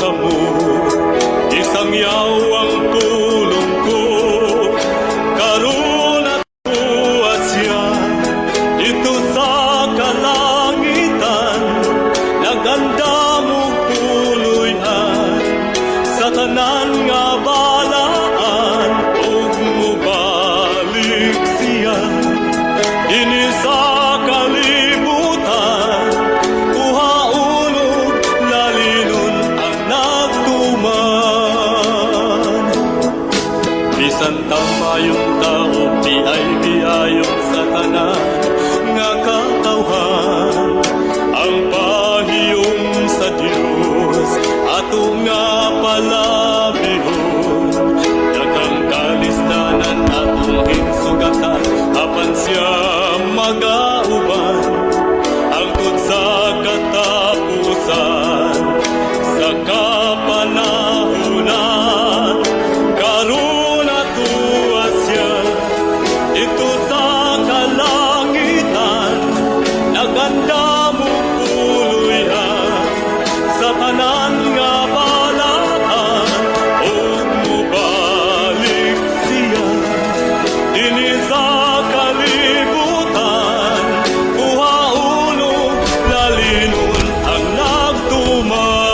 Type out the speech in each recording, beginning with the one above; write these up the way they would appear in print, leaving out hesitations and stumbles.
kamo, isang yaw ang tulong ko, karon at tuwasya, dito sa kalangitan, naganda mo puloyan, sa tanan nga balaan, ug mubalik siya, ini sa kalibutan, uhaulog lalinon ang nagtuman. Bisan tamayong tao, di ay biyayong sa tanan nga katawhan, ang pahiyom sa Dios ato nga palabihon, daghang kalistanan atong hinsugatan, apan siya magauban angkod sa katapusan, sa kapanahunan, karon atuwa siya dito sa kalangitan, naganda mo puloyan, sa tanan nga balaan, ug mubalik siya dinhi sa kalibutan, uhaulog lalinon ang nagtuman.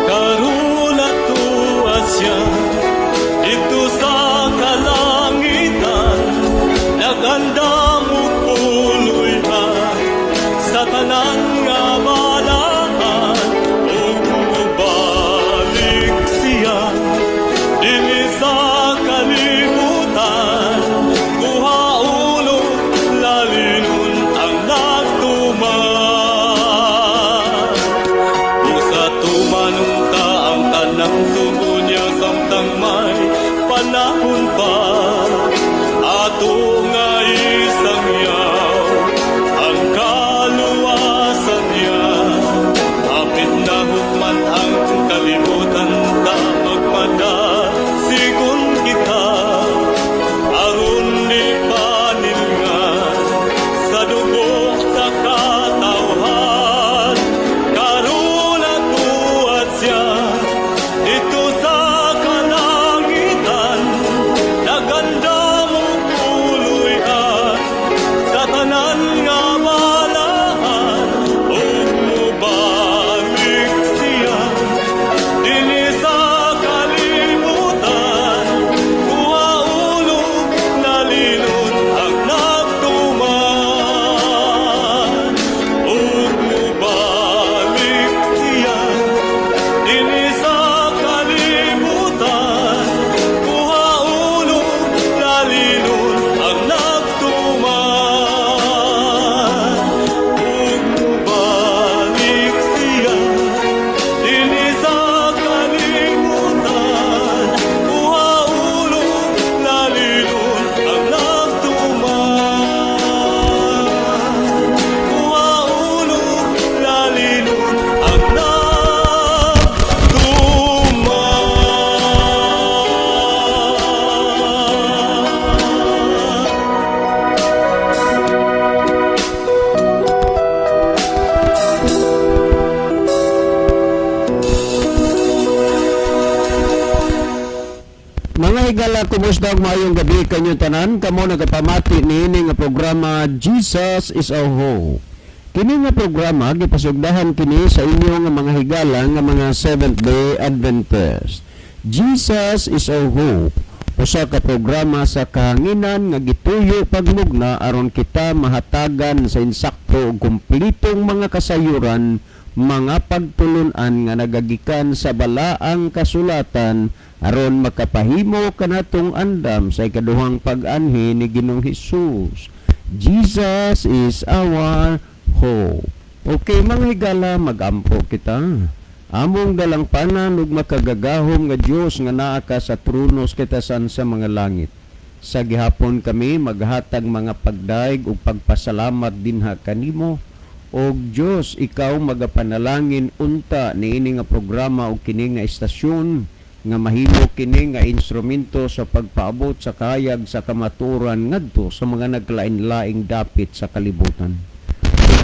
Karon atuwa siya dito sa kalangitan, naganda mo puloyan, sa tanan nga balaan, ug mubalik siya dinhi sa kalibutan, uhaulog lalinon ang nagtuman. Busa tumanong ka ang tanang sugo niya, samtang may panahon pa, ato nga isang yaw ang kaluwasan niya. Apit na hukman ang kalibutan, ta magmadasigon kita, aron di paningan sa dugo sa katawhan, karon atuwa siya dito sa kalangitan, naganda mo puloyan, sa tanan nga balaan, ug mubalik siya dinhi sa kalibutan, uhaulog lalinon ang nagtuman, ug mubalik siya dinhi sa kalibutan, uhaulog lalinon ang nagtuman, ug mubalik siya dinhi sa kalibutan, uhaulog lalinon ang nagtuman, uhaulog lalinon ang nagtuman. Mga higala, kumusta ang mayong gabi kanyong tanan? Kamo nagapamati niini nga programa Jesus is our Hope. Kini nga programa gipasugdahan kini sa inyo nga mga higala nga mga Seventh-day Adventist. Jesus is our Hope, usa ka programa sa kahanginan nga gituyo pagmugna aron kita mahatagan sa insakto ug kumplitong mga kasayuran, mga pagtulunan nga nagagikan sa balaang kasulatan aron makapahimo kanatong andam sa ikaduhang pag-anhi ni Ginoong Hesus. Jesus is our hope. Okay, mga higala, mag-ampo kita. Among dalangpanan ug makagagahom nga Dios nga naa ka sa trono sa katasan sa mga langit. Sa gihapon kami maghatag mga pagdaig ug pagpasalamat dinha kanimo. Og Dios, ikaw magapanalangin unta niini nga programa ug kini nga istasyon nga mahimo kini nga instrumento sa pagpaabot sa kayag sa kamaturan ngadto sa mga naglain-laing dapit sa kalibutan.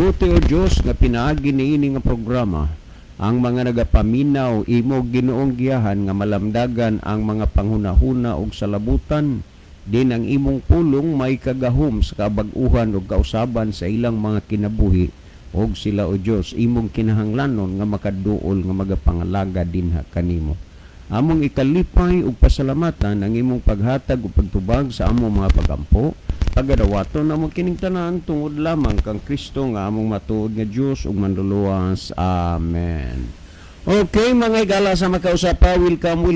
Buti o Dios nga pinaagi niini nga programa ang mga nagapaminaw imo Ginoong giyahan nga malamdagan ang mga panghunahuna ug salabutan din ang imong pulong may kagahom sa kabag-uhan ug kausaban sa ilang mga kinabuhi og sila o Dios imong kinahanglanon nga makaduol nga magapangalaga dinha kanimo. Among ikalipay ug pasalamatan ang imong paghatag ug pagtubag sa among mga pagampo. Pagadawaton among kining tanan tungod lamang kang Kristo nga among matuod nga Dios ug manluluwas. Amen. Okay mga igala sa makausapa, welcome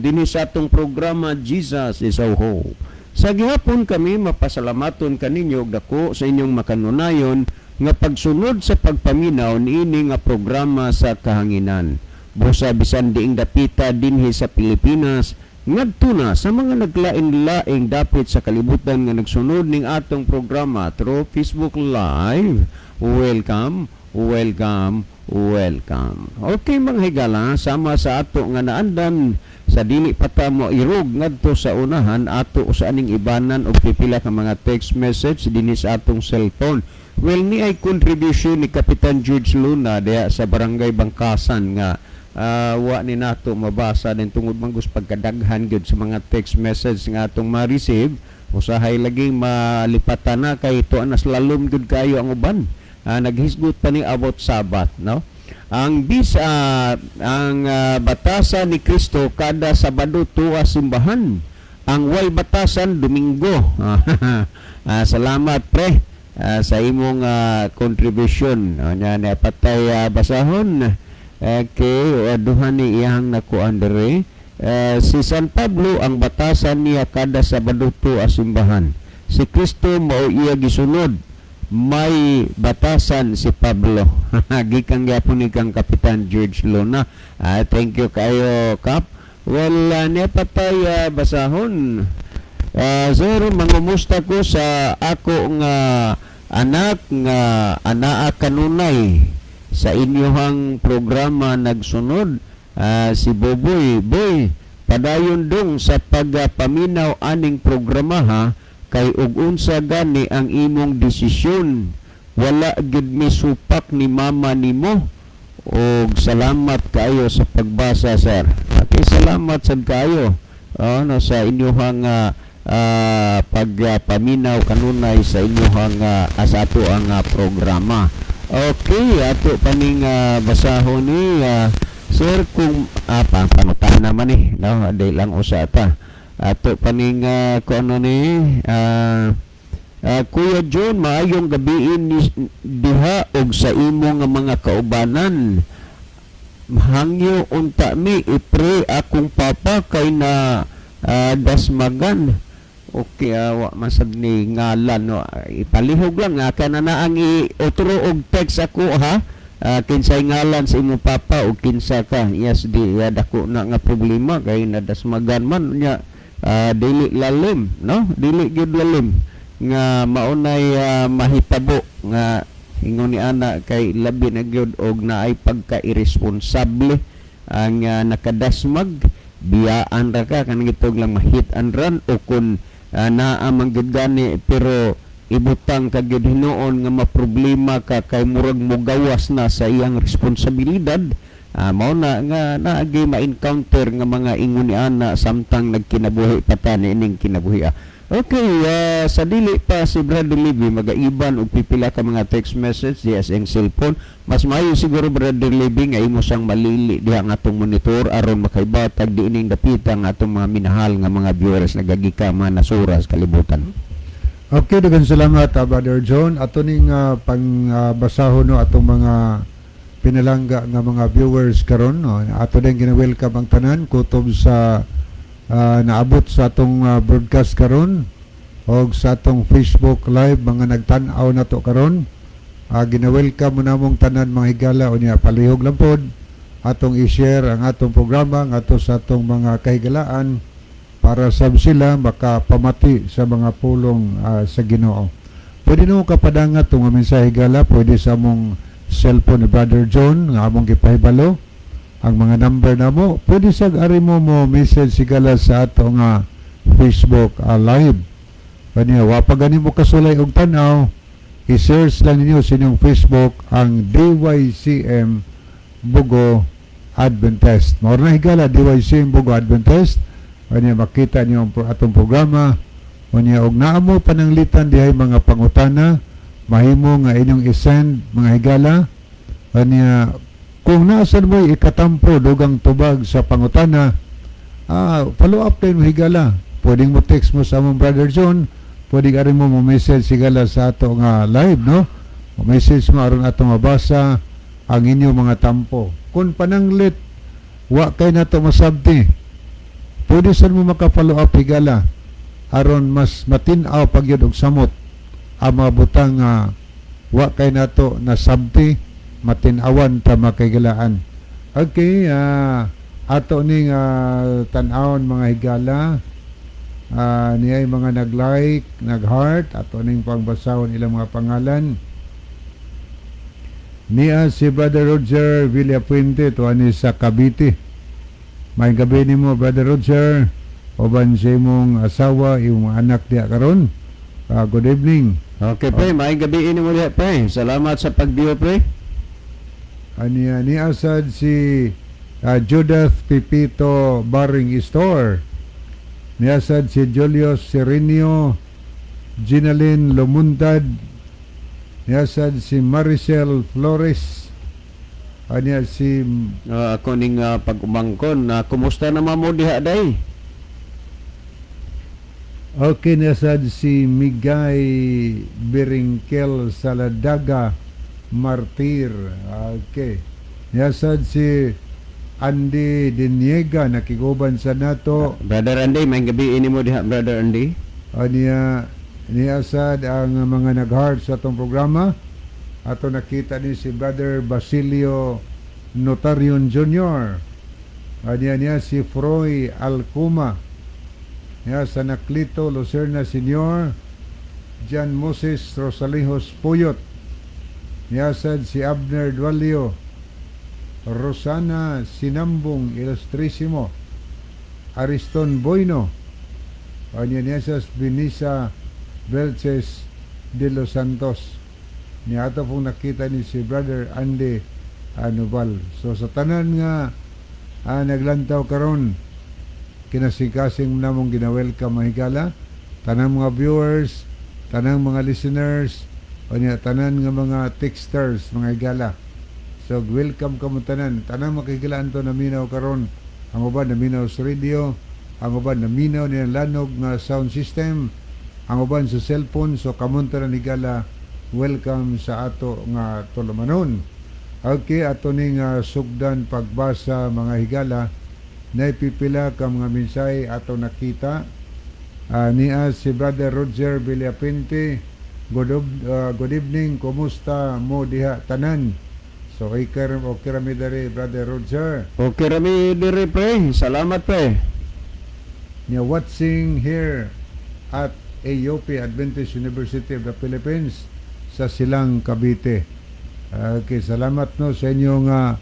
dinhi sa atong programa Jesus is our Hope. Sa gihapon kami mapasalamaton kaninyo og dako sa inyong makanunayon nga pagsunod sa pagpaminaw niini nga programa sa kahanginan. Busa bisan diing dapita dinhi sa Pilipinas ngadto na sa mga naglain-laing dapit sa kalibutan nga nagsunod ning atong programa through Facebook Live. Welcome. Okay mga higala, sama sa ato nga naandan sa dili pata mo irog ngadto sa unahan ato sa aning ibanan og pipila ka mga text message dinhi sa atong cellphone. Well, ni ay contribution ni Kapitan George Luna diha sa Barangay Bangkasan nga wa ni nato mabasa din tungod mangus pagkadaghan gyud sa mga text message nga atong ma-receive. Usahay lagi malipatan na kay tuan nas lalom gyud kayo ang uban. Naghisgot pa ni about Sabat, no? Ang batasan ni Kristo kada Sabado tuwa simbahan. Ang way batasan Domingo. Salamat pre sa imong contribution. Nya na patay basahon. Okay, duha ni iyang nakuan dere. Si San Pablo ang batasan niya kada Sabado tuwa simbahan. Si Kristo mao iya gisunod. May batasan si Pablo. Gikan gyapon ni kang Kapitan George Luna. Thank you kayo, Kap. Well, niya patay basahon. Sir, mangumusta ko sa ako nga anak nga anaa kanunay sa inyohang programa nagsunod. Si Boboy. Boy, padayon dong sa pagpaminaw aning programa ha. Kay ug unsa gani ang imong desisyon, wala gyud mi supak ni mama nimo. Og salamat kayo sa pagbasa, sir. Okay, salamat sad kayo sa inyohang pagpaminaw kanunay sa inyohang sa ato ang programa. Okay, ato paning basahon ni sir kung panutan naman no, aday lang usa ta. Ato paning kuno ni Kuya John, maayong gabiin diha og sa imong mga kaubanan. Hangyo unta mi ipre akong papa kay na dasmagan. Okay, wa masag ni ngalan no. Ipalihog lang kana na ang otro og text ako ha. Kinsay ngalan sa imong papa o kinsa ka. Yes, di dako na nga problema kay nadasmagan man nya. Dili lalim, no? Dili gyud lalim nga maunay mahitabo nga ingon ni ana kay labi na gyud og naay pagka-irresponsable ang nakadasmag biyaan ra ka kanang gitog lang mahit and run o kun naa man gyud gani pero ibutang ka gyud hinuon nga maproblema ka kay murag mogawas na sa iyang responsibilidad. Mao na nga naagi ma-encounter nga mga ingon ni ana samtang nagkinabuhi pata niining kinabuhi. Okay, sa dili pa si Brother Libby magaiban og pipila ka mga text message diha sa cellphone. Mas maayo siguro Brother Libby nga imo sang malili diha nga atong monitor aron makaibatag diining dapita nga atong mga minahal nga mga viewers nagagikama nasura sa kalibutan. Okay, daghang salamat Brother John. Ato ning basahon no atong mga pinalangga nga mga viewers karon no. Ato din gina-welcome ang tanan kutob sa naabot sa atong broadcast karon og sa atong Facebook live mga nagtan-aw nato karon. Gina-welcome mo namong tanan mga higala unya palihog lang pod atong i-share ang atong programa ngadto sa atong mga kahigalaan para sab sila makapamati sa mga pulong sa Ginoo. Pwede nimo kapadangat tong mensahe higala, pwede sa among cellphone ni Brother John nga among gipahibalo ang mga number namo. Pwede sa ari mo message higala sa ato nga Facebook live. Kaniya wa pa gani mo kasulay og tan-aw, i-search lang ninyo sa inyong Facebook ang DYCM Bugo Adventist. Mao na higala DYCM Bugo Adventist. Kaniya makita niyo ang atong programa. Kaniya og naa mo pananglitan dihay mga pangutana, mahimo nga inyong i-send mga higala. Kaniya kung naasan mo ikatampo dugang tubag sa pangutana, follow up din mo higala. Pwedeng mo text mo sa among Brother John, pwedeng arin mo message higala sa ato nga live, no? Message mo aron ato mabasa ang inyong mga tampo. Kung pananglit, wa kay nato masabti, pwede saan mo maka-follow up higala aron mas matinaw pagyud og samot ang mga butang wa kay nato nasabti, matinawan ta makaigalaan. Okay, ato ning tan-awon mga higala. Niyay mga nag-like, nag-heart, ato ning pangbasahon ilang mga pangalan. Niya si Brother Roger Villapuente tuani sa Cavite. May gabi nimo Brother Roger, uban sa imong asawa, imong anak diya karon. Good evening. Okay, pre. May gabi mo diha, pre. Salamat sa pagbiyo, pre. Ni asad si Judith Pipito Baring Store. Ni asad si Julius Serenio, Ginalyn Lumuntad. Ni asad si Maricel Flores. Anya si Ako ning pag-umangkon na kumusta naman mo diha day? okay, ni asad si Migay Beringkel Saladaga Martir. Okay. Ni asad si Andy Diniega nakiguban sa nato. Brother Andy, may gabi mo diha, Brother Andy. Ni asad ang mga nag-heart sa atong programa. Ato nakita ni si Brother Basilio Notarion Jr. Niya si Froy Alcuma. Niya sa Naklito Lucerna Senior, Jan Moses Rosalejos Puyot. Niya sad si Abner Dualio, Rosana Sinambong Ilustrisimo, Ariston Boyno. Niya sa Benisa Belches de los Santos. Niya ato pong nakita ni si Brother Andy Anuval. So sa tanan nga naglantaw karon, kinasikasing namong ginawelcome mahigala, tanang mga viewers, tanang mga listeners, o niya tanan nga mga texters mga higala. So welcome ka mo tanan makikilaan to naminaw karon. Ang uban naminaw sa radio, ang uban naminaw niya lanog nga sound system, ang uban sa cellphone. So kamunta na higala, welcome sa ato nga tulumanon. Okay, ato ning sugdan pagbasa mga higala. Naipipila ka mga mensahe ato nakita. Niya si Brother Roger Villapuente. Good evening, kumusta mo diha tanan? So okay rami dari Brother Roger. Okay rami diri, pre. Salamat, pre. Niya watching here at AUP Adventist University of the Philippines sa Silang, Cavite. Okay, salamat no sa inyong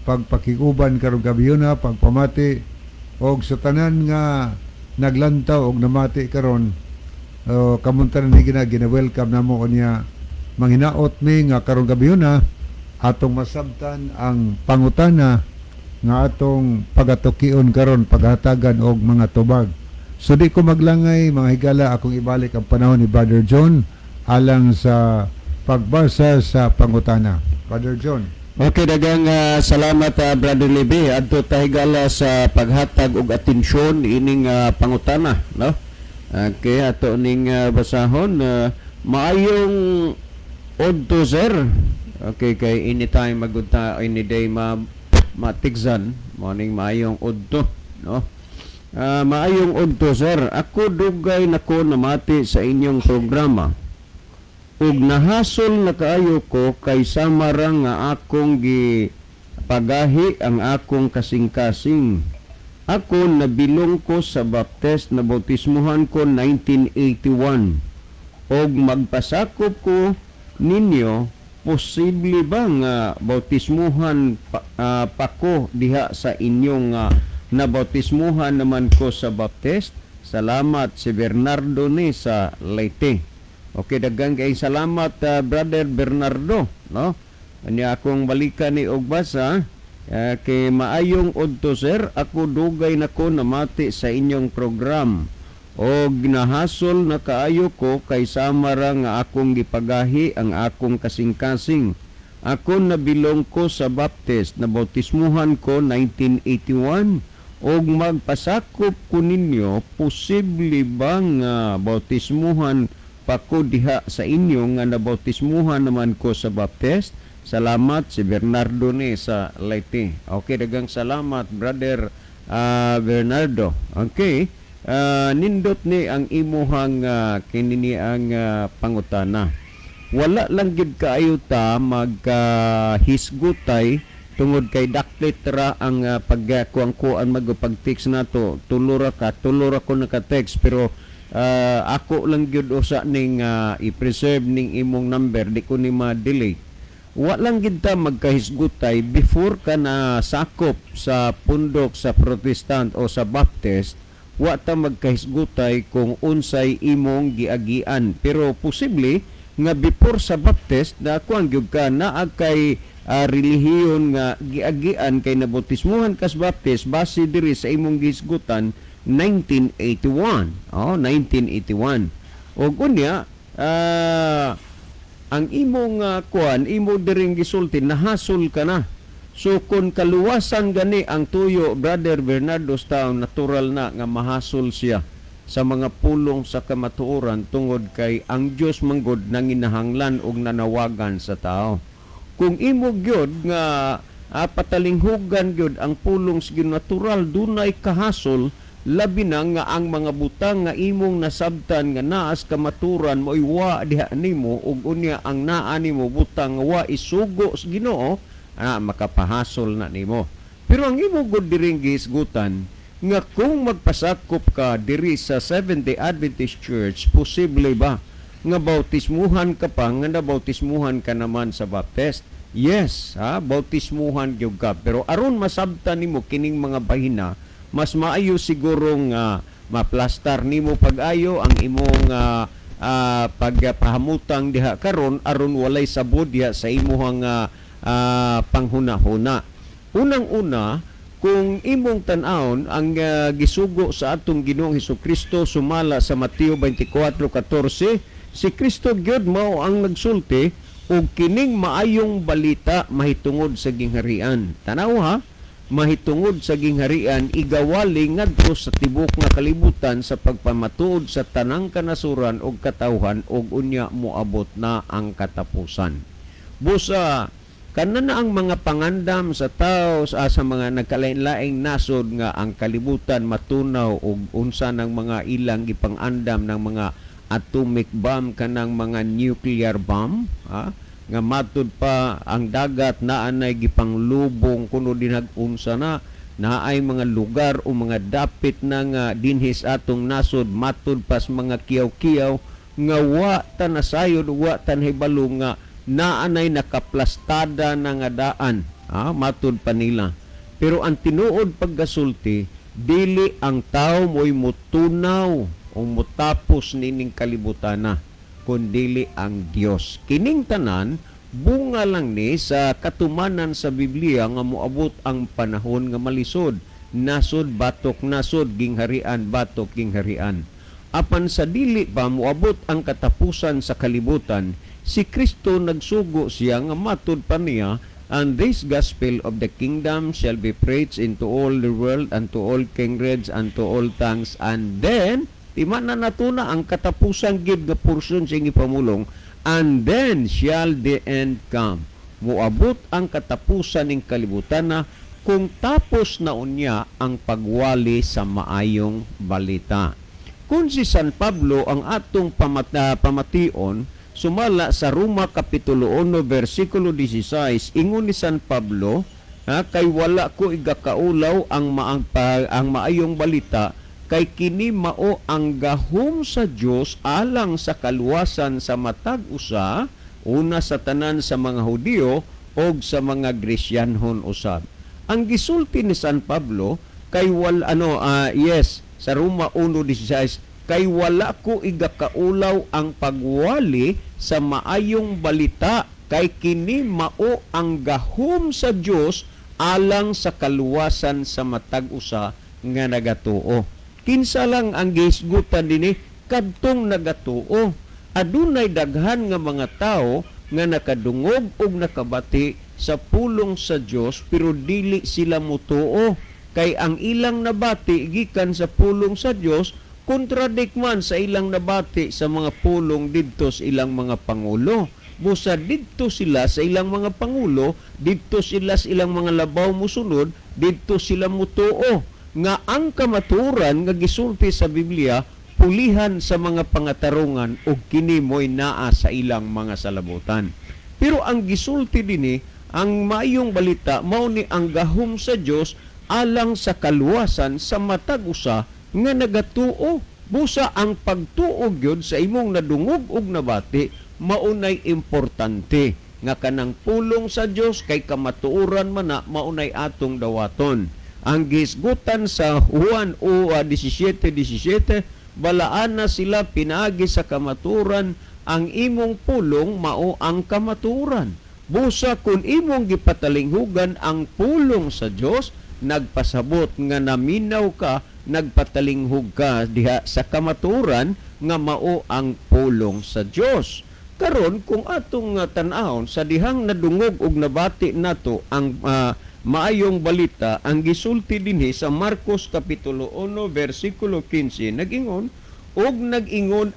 pagpakiguban karong gabi na pagpamati og sa tanan nga naglantaw og namati karon. Kamuntan ni gina-welcome namo niya manghinaot mi nga karong gabi na atong masabtan ang pangutana nga atong pagatukion karon, paghatagan og mga tubag. So di ko maglangay mga higala, akong ibalik ang panahon ni Brother John alang sa pagbasa sa pangutana. Brother John. Okay, dagang salamat Brother Libby. Adto tahigala sa paghatag og atensyon ining pangutana, no? Okay, ato ning basahon maayong odto sir. Okay, kay anytime magudta any day matigzan morning maayong odto, no? Maayong odto sir. Ako dugay nako namati sa inyong programa. Ug nahasol na kaayo ko kay samarang nga akong gipagahi ang akong kasing-kasing. Ako nabilong ko sa baptist na bautismuhan ko 1981. Og magpasakop ko ninyo, posible ba nga bautismuhan pa ko diha sa inyong nabautismuhan naman ko sa baptist? Salamat, si Bernardo ni sa Leyte. Okay, daghang kay salamat Brother Bernardo, no? Anya akong balikan ni og basa kay maayong udto sir, ako dugay nako namati sa inyong program. Og ginahasol na kaayo ko kay samara nga akong gipagahi ang akong kasing-kasing. Ako nabilong ko sa baptist na bautismuhan ko 1981. Og magpasakop ko ninyo, posible ba nga bautismuhan pa ko diha sa inyo nga nabautismuhan naman ko sa baptist? Salamat, si Bernardo ni sa Leyte. Okay, dagang salamat Brother Bernardo. Okay, nindot ni ang imuhang kinini ang pangutana. Wala lang gid kaayo ta maghisgutay tungod kay daklitra ang pagkuang-kuan magpag-text nato. Tulura ko naka-text pero ako lang gyud usa ning i-preserve ning imong number, di ko ni ma-delete. Wa lang gid ta magkahisgutay before ka na sakop sa pundok sa Protestant o sa Baptist. Wa ta magkahisgutay kung unsay imong giagian, pero posible nga before sa Baptist na kuan gyud ka naa kay relihiyon nga giagian kay nabautismuhan kas Baptist base diri sa imong gihisgutan 1981. 1981. Og unya ang imong kuan imo diring gisulti nahasol ka na. So kung kaluwasan gani ang tuyo Brother Bernardo Town, natural na nga mahasol siya sa mga pulong sa kamatuoran tungod kay ang Dios manggod nanginahanglan og nanawagan sa tao. Kung imo gyud nga patalinghugan gyud ang pulong sige natural dunay kahasol, labi na nga ang mga butang nga imong nasabtan nga naas kamaturan mo iwa diha nimo ug unya ang naa nimo butang nga wa isugo sa Ginoo, makapahasol na nimo. Pero ang imo gud diring gihisgutan nga kung magpasakop ka diri sa Seventh-day Adventist Church, posible ba nga bautismuhan ka pa nga nabautismuhan ka naman sa Baptist? Yes, bautismuhan gyud ka, pero aron masabtan nimo kining mga bahina, mas maayo siguro nga maplastar nimo pag-ayo ang imong pagpahamutang diha karon aron walay sabod diha sa imong panghuna-huna. Unang-una, kung imong tan-awon ang gisugo sa atong Ginoong Hesukristo sumala sa Mateo 24:14, si Kristo gyud mao ang nagsulti og kining maayong balita mahitungod sa gingharian. Tanaw ha, mahitungod sa gingharian igawali ngadto sa tibok nga kalibutan sa pagpamatuod sa tanang kanasuran og katawhan og unya moabot na ang katapusan. Busa kana na ang mga pangandam sa tao sa mga nagkalain-laing nasod nga ang kalibutan matunaw og unsa ng mga ilang gipangandam ng mga atomic bomb kanang mga nuclear bomb, nga matud pa ang dagat naa nay gipanglubong kuno dinhag unsa na naay mga lugar o mga dapit na nga dinhis atong nasod matud pas mga kiyaw-kiyaw nga wa ta nasayod wa ta nahibalo nga naanay nakaplastada na nga daan, matud pa nila. Pero ang tinuod paggasulti, dili ang tao mo'y mutunaw o mutapos nining kalibutana, kundili ang Dios. Kining tanan, bunga lang ni sa katumanan sa Biblia nga moabot ang panahon nga malisod. Nasod, batok, nasod, gingharian, batok, gingharian. Apan sa dili pa moabot ang katapusan sa kalibutan, si Kristo nagsugo siya nga matud pa niya, and this gospel of the kingdom shall be preached into all the world and to all kindreds and to all tongues, and then timan na natuna ang katapusan gid nga portion sa ipamulong, and then shall the end come. Moabot ang katapusan ning kalibutan na kung tapos na unya ang pagwali sa maayong balita. Kung si San Pablo ang atong pamation, sumala sa Roma Kapitulo 1, versikulo 16, ingon ni San Pablo, kay wala ko igakaulaw ang maayong balita, kay kini mao ang gahom sa Dios alang sa kaluwasan sa matag usa, una sa tanan sa mga Hudiyo o sa mga Gresyanhon usab. Ang gisulti ni San Pablo kay sa Roma 1:16, kay wala ko igakaulaw ang pagwali sa maayong balita, kay kini mao ang gahom sa Dios alang sa kaluwasan sa matag usa nga nagatuo. Kinsa lang ang gihisgutan dinhi kadtong nagatuo. Adunay daghan nga mga tawo nga nakadungog ug nakabati sa pulong sa Dios pero dili sila mutuo, kay ang ilang nabati gikan sa pulong sa Dios kontradik man sa ilang nabati sa mga pulong didto sa ilang mga pangulo. Busa didto sila sa ilang mga pangulo, didto sila sa ilang mga labaw musunod, didto sila mutuo nga ang kamaturan nga gisulti sa Biblia pulihan sa mga pangatarungan ug kini mo'y naa sa ilang mga salabutan. Pero ang gisulti dinhi, ang maayong balita mao ni ang gahom sa Dios alang sa kaluwasan sa matag usa nga nagatuo. Busa ang pagtuog gyud sa imong nadungog ug nabati maunay importante nga kanang pulong sa Dios kay kamatuoran man na maunay atong dawaton. Ang gisgutan sa Juan 17:17, balaan na sila pinagi sa kamaturan, ang imong pulong mao ang kamaturan. Busa kung imong gipatalinghugan ang pulong sa Dios, nagpasabot nga naminaw ka, nagpatalinghug ka diha sa kamaturan nga mao ang pulong sa Dios. Karon kung atong tan-awon sa dihang nadungog ug nabati nato ang maayong balita, ang gisulti dinhi sa Marcos kapitulo 1 versikulo 15, nag-ingon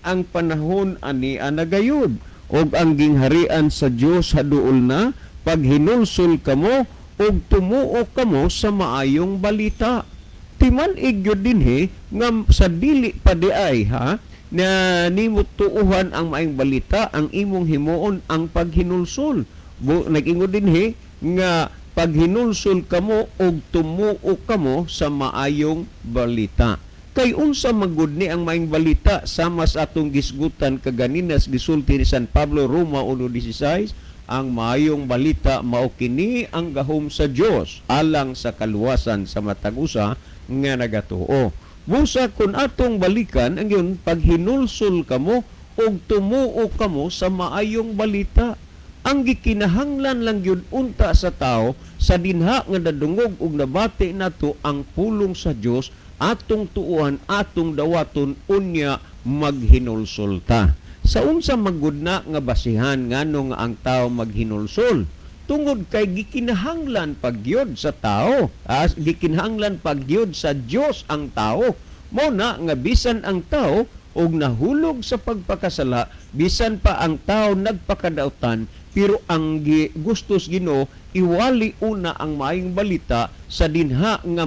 ang panahon ani nagayod og ang gingharian sa Dios haduol na, paghinulsol kamo og tumuo kamo sa maayong balita. Timan igyod dinhi nga sa dili pa diay na nimo tuuhan ang maayong balita, ang imong himuon ang paghinulsol. Nag-ingon dinhi nga paghinulsol kamo og tumuo kamo sa maayong balita. Kay unsa magud ni ang maayong balita sama sa atong gisgutan kaganinas gisulti ni San Pablo Roma 1:16, ang maayong balita mao kini ang gahom sa Dios alang sa kaluwasan sa matag usa nga nagatuo. Busa kun atong balikan ang yun paghinulsol kamo og tumuo kamo sa maayong balita. Ang gikinahanglan lang yun unta sa tao sa dinha nga nadungog ug nabati nato ang pulong sa Dios, atong tuuhan, atong dawaton unya maghinulsol ta. Sa unsa magud na nga basihan ngano nga ang tao maghinulsol? Tungod kay gikinahanglan pagyod sa tao, gikinahanglan pagyod sa Dios ang tao. Mao na nga bisan ang tao og nahulog sa pagpakasala, bisan pa ang tao nagpakadautan, pero ang gustos Ginoo iwali una ang maayong balita sa dinha nga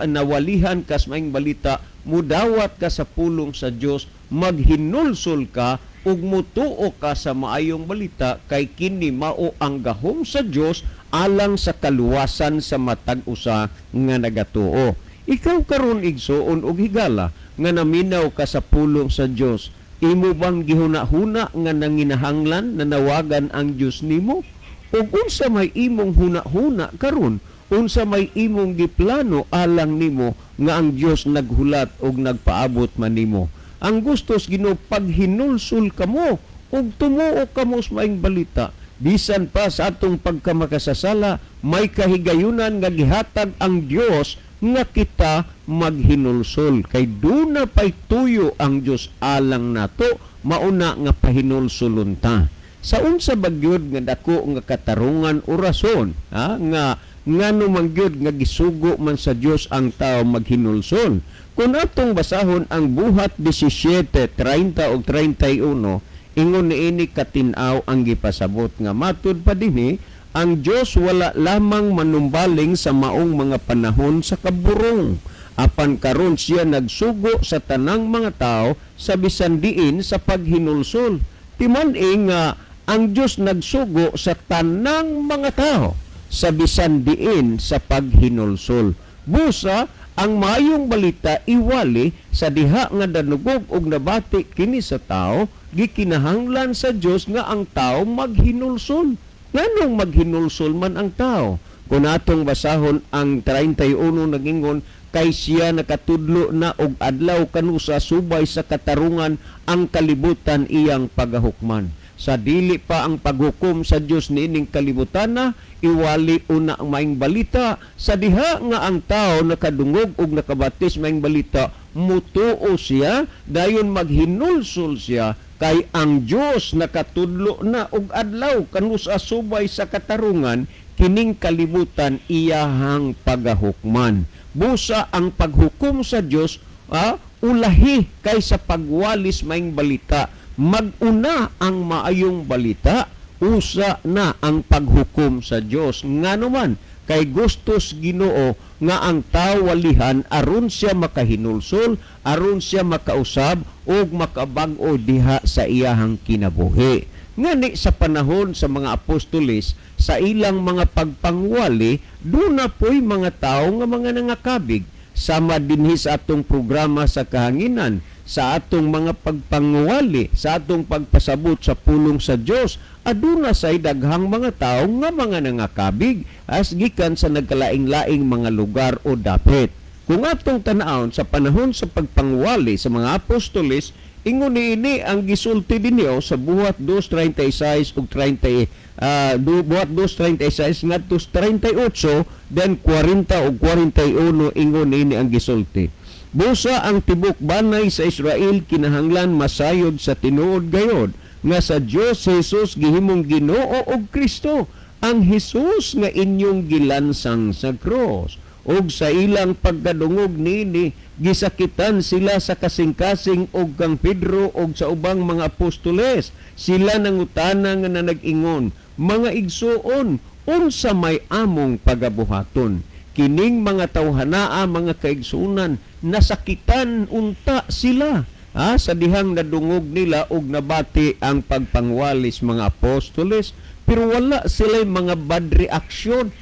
nawalihan kas maayong balita, mudawat ka sa pulong sa Dios, maghinulsol ka ug mutuo ka sa maayong balita, kay kini mao ang gahom sa Dios alang sa kaluwasan sa matag usa nga nagatuo. Ikaw karon igsuon og higala nga naminaw ka sa pulong sa Dios, imo bang gihuna-huna nga nanginahanglan na nawagan ang Dios nimo? Ug unsa may imong huna-huna karon? Unsa may imong giplano alang nimo nga ang Dios naghulat og nagpaabot man nimo? Ang gustos Ginoo paghinulsol kamo ug tumuo kamo sa maayong balita. Bisan pa sa atong pagkamakasasala, may kahigayunan nga gihatag ang Dios nga kita maghinulsol. Kay duna pa'y tuyo ang Dios alang nato, mauna nga pahinulsolon ta. Sa unsa bagyod nga dako nga katarungan o rason, nga ngano man gyud nga gisugo man sa Dios ang tao maghinulsol. Kung atong basahon ang buhat 17:30 ug 31, ingon niini katinaw ang gipasabot nga matud pa dinhi, ang Dios wala lamang manumbaling sa maong mga panahon sa kaburong. Apan karon siya nagsugo sa tanang mga tao sa bisan diin sa paghinulsol. Timan nga ang Dios nagsugo sa tanang mga tao sa bisan diin sa paghinulsol. Busa ang maayong balita iwali sa diha nga danugog og nabati kini sa tao, gikinahanglan sa Dios nga ang tao maghinulsol. Nganong maghinulsol man ang tao? Kung atong basahon ang 31 nagingon, kay siya nakatudlo na og adlaw kanusa subay sa katarungan ang kalibutan iyang pagahukman. Sa dili pa ang paghukom sa Dios niining kalibutan na, iwali una ang maing balita sa diha nga ang tao nakadungog og nakabatis maing balita, mutuo siya dayon maghinulsol siya kay ang Dios nakatudlo na og adlaw kanusa subay sa katarungan kining kalibutan iyahang pagahukman. Busa ang paghukom sa Dios ulahi kaysa pagwalis maing balita. Mag-una ang maayong balita, usa na ang paghukom sa Dios. Ngano man kay gustos Ginoo nga ang tao walihan aron siya makahinulsol, aron siya makausab ug makabag-o diha sa iyahang kinabuhi. Ngani sa panahon sa mga apostoles, sa ilang mga pagpangwali, duna po'y mga tao nga mga nangakabig. Sama dinhi sa atong programa sa kahanginan, sa atong mga pagpangwali, sa atong pagpasabot sa pulong sa Dios, aduna say daghang mga tao nga mga nangakabig as gikan sa nagkalaing-laing mga lugar o dapit. Kung atong tan-awon sa panahon sa pagpangwali sa mga apostoles, ingon ini ang gisulti dinyo sa buhat 2:36 ug 30 buhat 2:36 ngadto 38 then 40 ug 41 ingon ini ang gisulti. Busa ang tibok banay sa Israel kinahanglan masayod sa tinuod gayod nga sa Dios Jesus gihimong Ginoo og Kristo, ang Jesus nga inyong gilansang sa cross. Og sa ilang pagkadungog nini gisakitan sila sa kasing-kasing og kang Pedro og sa ubang mga apostoles. Sila nangutana nga nag-ingon, mga igsuon, unsa may among pagabuhaton? Kining mga tawhanaa, mga kaigsunan, nasakitan unta sila sa dihang nadungog nila og nabati ang pagpangwalis mga apostoles, pero wala sila mga bad reaction.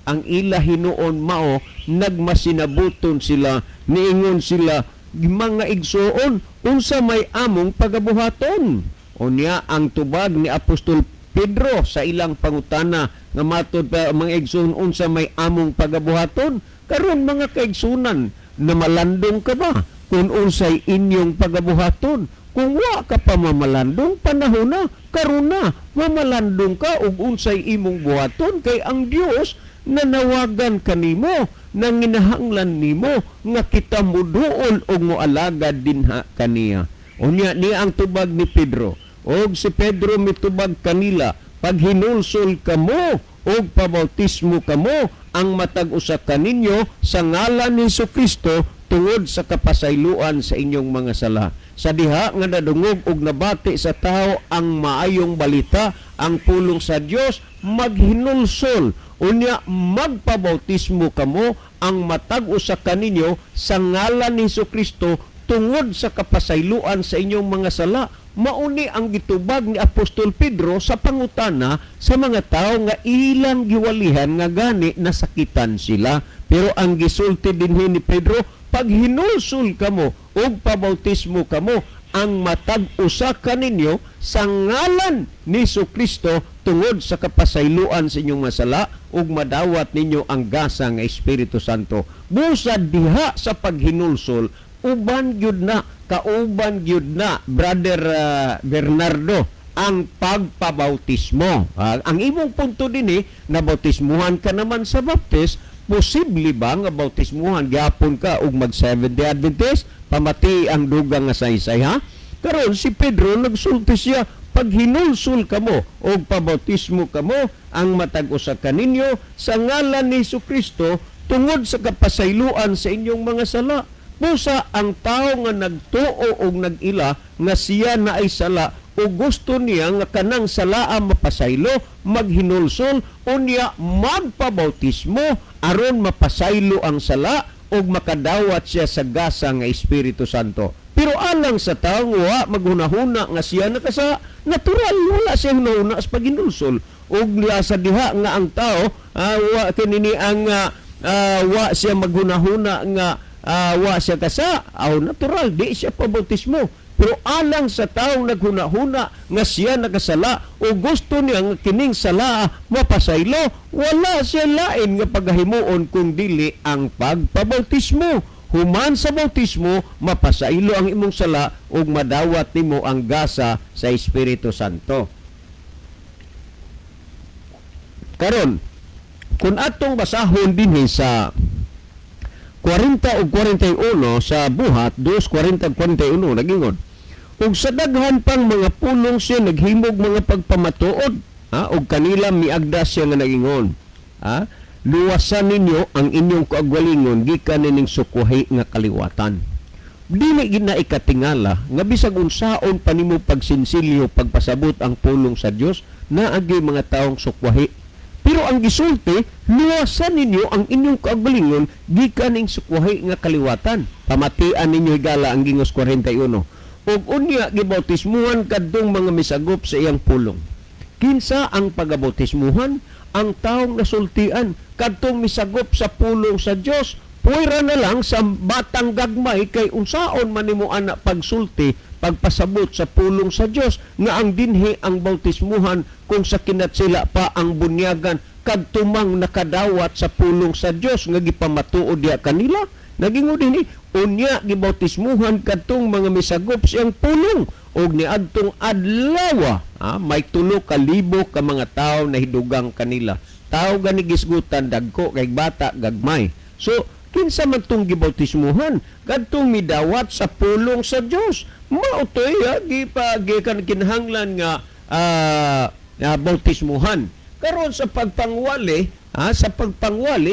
Ang ila hinuon mao, nagmasinabuton sila, niingon sila, mga igsuon, unsa may among pagabuhaton? Unya ang tubag ni Apostol Pedro sa ilang pangutana nga matod pa mga igsuon, unsa may among pagabuhaton? Karon mga kaigsunan, na malandong ka ba kung unsay inyong pagabuhaton? Kung wa ka pa mamalandong, panahon na, karon na, mamalandong ka ug unsay imong buhaton kay ang Dios nanawagan kanimo, nang ginahanglan nimo nga kita muduol og moalagad dinha kaniya. Unya ni ang tubag ni Pedro, og si Pedro mitubag kanila, pag hinulsol kamo og pabautismo kamo, ang matag usa kaninyo sa ngalan ni Jesucristo tungod sa kapasayloan sa inyong mga sala. Sa diha nga nadungog og nabati sa tao ang maayong balita, ang pulong sa Dios, maghinulsol, unya magpabautismo kamo, ang matag usa kaninyo sa ngalan ni Jesucristo tungod sa kapasayloan sa inyong mga sala. Mauni ang gitubag ni Apostol Pedro sa pangutana sa mga tao nga ilang giwalihan nga gani nasakitan sila. Pero ang gisulti dinhi ni Pedro, pag hinulsol kamo o pabautismo kamo, ang matag usa kaninyo sa ngalan ni Jesucristo tungod sa kapasayloan sa inyong masala ug madawat ninyo ang gasa nga Espiritu Santo. Busa diha sa paghinulsol, uban gyud na, kauban gyud na, Brother Bernardo, ang pagpabautismo. Ang imong punto dinhi, nabautismuhan ka naman sa baptist, posible ba nga bautismuhan gyapon ka ug mag Seventh-day Adventist, pamati ang dugang nga saysay ha? Karon si Pedro nagsulti siya, pag hinulsol kamo o pabautismo kamo, ang matag usa kaninyo sa ngalan ni Jesucristo tungod sa kapasayloan sa inyong mga sala. Busa ang tao nga nagtuo o nag-ila nga siya na ay sala o gusto niya nga kanang salaa mapasaylo, maghinulsol o niya magpabautismo aron mapasaylo ang sala o makadawat siya sa gasa nga Espiritu Santo. Pero alang sa tao nga maghunahuna nga siya nakasa, natural wala siya hunahuna sa paghinulsol. ug sa diha nga ang tao wa kinini ang wa siya maghunahuna nga wa siya kasa, natural di siya pabautismo. Pero alang sa taong naghuna-huna nga siya nakasala o gusto niya nga kining sala mapasaylo, wala siya lain nga paghahimuon kung dili ang pagpabautismo. Human sa bautismo, mapasaylo ang imong sala ug madawat nimo ang gasa sa Espiritu Santo. Karon, kung atong basahon dinhi sa 40 ug 41 sa buhat 2:40-41 nagingon, ug sa daghan pang mga pulong siya naghimog mga pagpamatuod, ug kanila miagda siya nga nagingon, luwasan ninyo ang inyong kaagwalingon gikan nining sukuhi nga kaliwatan. Dili gina ikatingala nga bisag unsaon pa nimo pagsinsilyo pagpasabot ang pulong sa Dios na agi mga taong sukwahi. Pero ang gisulti, luwasan ninyo ang inyong kaagalingon gikan ning sukwahi nga kaliwatan. Pamatian ninyo higala ang Gingos 41. Ug unya gibautismuhan kadtong mga misagop sa iyang pulong. Kinsa ang pagabautismuhan? Ang taong nasultian kadtong misagop sa pulong sa Dios. Puwera na lang sa batang gagmay kay unsaon man nimo ana pagsulti pagpasabot sa pulong sa Dios nga ang dinhi ang bautismuhan kung sa kinatsila pa ang bunyagan kadtumang nakadawat sa pulong sa Dios nga gipamatuod diha kanila. Naging dinhi unya gibautismuhan kadtong mga misagop siyang pulong og niadtong adlaw may 3,000 ka mga tawo na hidugang kanila. Tawo gani gisgutan dagko kay bata gagmay. So kinsa man tong gibautismuhan kadtong midawat sa pulong sa Dios. Mautoy gikan kinahanglan nga bautismuhan. Karon sa pagpangwali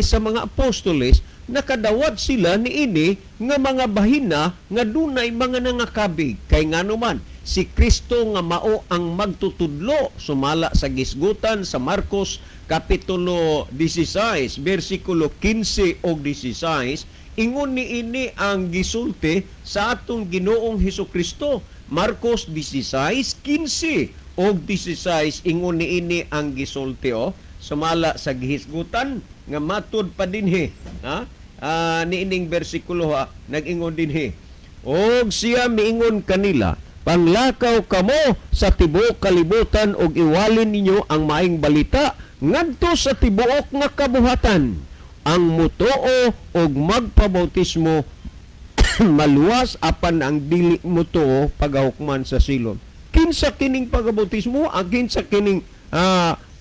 sa mga apostoles, nakadawat sila niini nga mga bahina nga dunay mga nangakabig. Kay ngano man si Kristo nga mao ang magtutudlo sumala sa gisgutan sa Marcos kapitulo 16 bersikulo 15 o 16, ingon niini ang gisulti sa atong Ginoong Hesukristo. Marcos 16:15 o 16 ingon niini ang gisulti sumala sa gihisgutan nga matud pa dinhi niining bersikulo nag-ingon dinhi. Og siya miingon kanila, panglakaw kamo sa tibuok kalibutan og iwalin ninyo ang maayong balita ngadto sa tibuok nga kabuhatan. Ang mutuo og magpabautismo maluwas apan ang dili mutuo pagahukman sa silot. Kinsa kining pagabautismo? Ang kinsa kining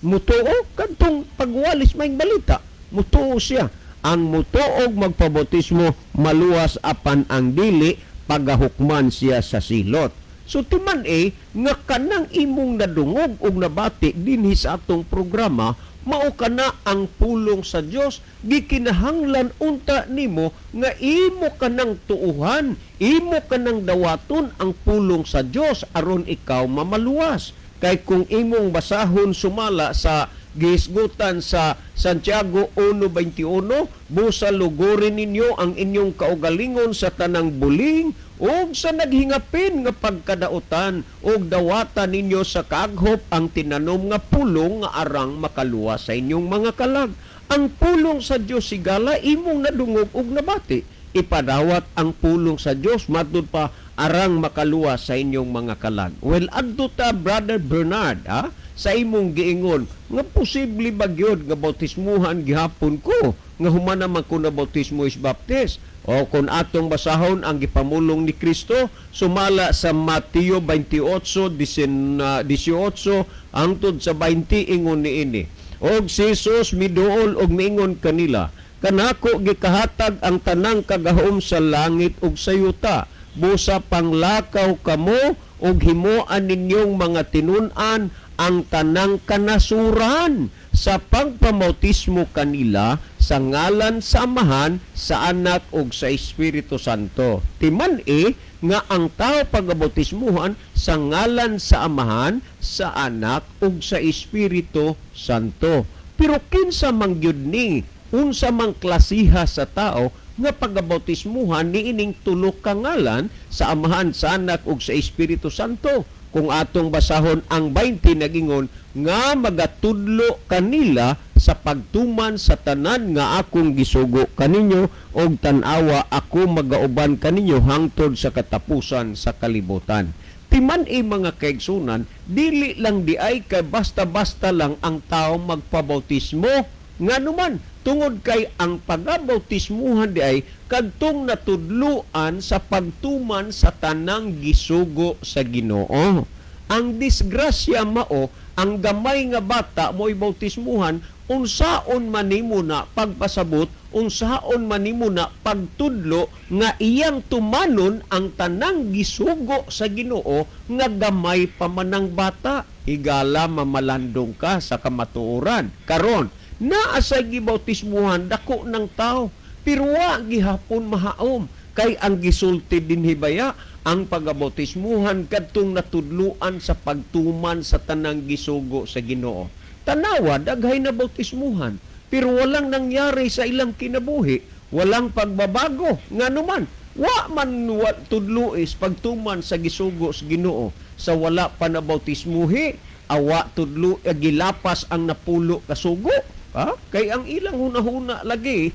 mutuo? Kadtong pagwalis maayong balita. Mutuo siya. Ang mutuo og magpabautismo maluwas apan ang dili pagahukman siya sa silot. So timan nga kanang imong nadungog og nabati dinhi sa atong programa, mao kana ang pulong sa Dios. Gikinahanglan unta nimo nga imo kanang tuuhan, imo kanang dawaton ang pulong sa Dios aron ikaw mamaluwas. Kay kung imong basahon sumala sa gihisgutan sa Santiago 1:21, busa lugorin ninyo ang inyong kaugalingon sa tanang buling ug sa naghingapin nga pagkadautan ug dawatan ninyo sa kaaghop ang tinanom nga pulong nga arang makaluwas sa inyong mga kalag. Ang pulong sa Dios sigala imong nadungog ug nabati. Ipadawat ang pulong sa Dios matud pa arang makaluwas sa inyong mga kalag. Well, adto ta Brother Bernard sa imong giingon nga posible ba gyud nga bautismuhan gihapon ko nga human naman ko na bautismo is baptist. O kung atong basahon ang gipamulong ni Kristo sumala sa Mateo 28:18 hangtod sa 20 ingon niini. Og si Jesus miduol og miingon kanila, kanako gikahatag ang tanang kagahom sa langit ug sa yuta. Busa panglakaw kamo ug himuan ninyong mga tinun-an ang tanang kanasuran sa pagpamautismo kanila sa ngalan sa Amahan, sa Anak ug sa Espiritu Santo. Timan nga ang tao pagabautismuhan sa ngalan sa Amahan, sa Anak ug sa Espiritu Santo. Pero kinsa man gyud ni unsa mang klasiha sa tao nga pagabautismuhan niining tulo ka ngalan sa Amahan, sa Anak ug sa Espiritu Santo. kung atong basahon ang 20 nagingon nga magatudlo kanila sa pagtuman sa tanan nga akong gisugo kaninyo og tan-awa ako magauban kaninyo hangtod sa katapusan sa kalibutan. Timan mga kaigsunan, dili lang di ay kay basta-basta lang ang tao magpabautismo. Nga naman, tungod kay ang pagabautismuhan di ay kadtong natudluan sa pagtuman sa tanang gisugo sa Ginoo. Ang disgrasya mao, ang gamay nga bata mo'y bautismuhan, unsaon manimo na pagpasabot, unsaon manimo na pagtudlo nga iyang tumanon ang tanang gisugo sa Ginoo nga gamay pa man ang bata. Higala mamalandong ka sa kamatuoran. Karon, naa sa gibautismuhan dako ng tao, pero wa gihapon mahaom kay ang gisulti din hibaya ang pagabautismuhan kadtong natudluan sa pagtuman sa tanang gisugo sa Ginoo. Tanawa daghay na bautismuhan, pero walang nangyari sa ilang kinabuhi, walang pagbabago. Nganuman, wa man tudluis pagtuman sa gisugo sa Ginoo sa wala pa na bautismuhi, awa tudlo gilapas ang napulo kasugo. Kay ang ilang hunahuna lagi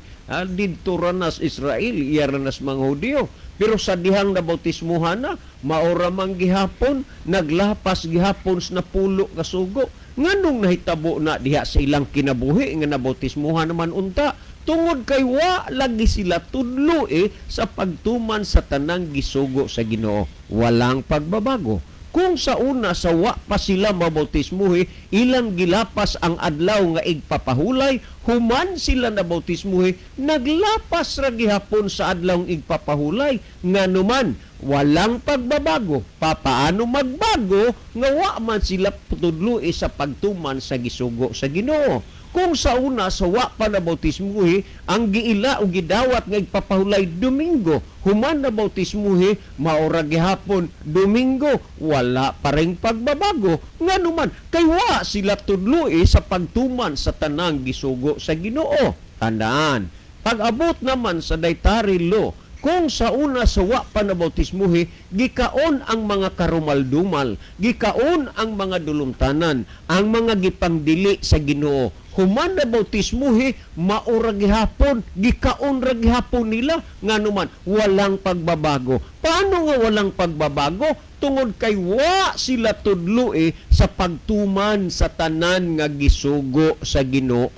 didto ranas Israel, iya ranas mga Hudyo. Pero sa dihang nabautismuhan na, maora mang gihapon, naglapas gihapon sa napulo kasugo. Nganong nahitabo na diha sa ilang kinabuhi nga nabautismuhan naman unta. Tungod kay wa lagi sila tudlo sa pagtuman sa tanang gisugo sa Ginoo. Walang pagbabago. Kung sa una sa wa pa sila mabautismuhi, ilang gilapas ang adlaw nga igpapahulay, human sila nabautismuhi, naglapas ra gihapon sa adlaw nga igpapahulay. Nganuman, walang pagbabago. Papaano magbago nga wa man sila tudloi sa pagtuman sa gisugo sa Ginoo? Kung sa una sa wa pa na bautismuhi, ang giila o gidawat nga igpapahulay Domingo, human na bautismuhi, maora gihapon Domingo, wala pa ring pagbabago. Nganuman, kay wa sila tudloi sa pagtuman sa tanang gisugo sa Ginoo. Tandaan, pag-abot naman sa dietary law, kung sa una sa wa pa na bautismuhi, gikaon ang mga karumaldumal, gikaon ang mga dulumtanan, ang mga gipangdili sa Ginoo. Human na bautismuhi, maura gihapon, gikaon ra gihapon nila, nganuman walang pagbabago. Paano nga walang pagbabago? Tungod kay wa sila tudlo sa pagtuman sa tanan nga gisugo sa Ginoo.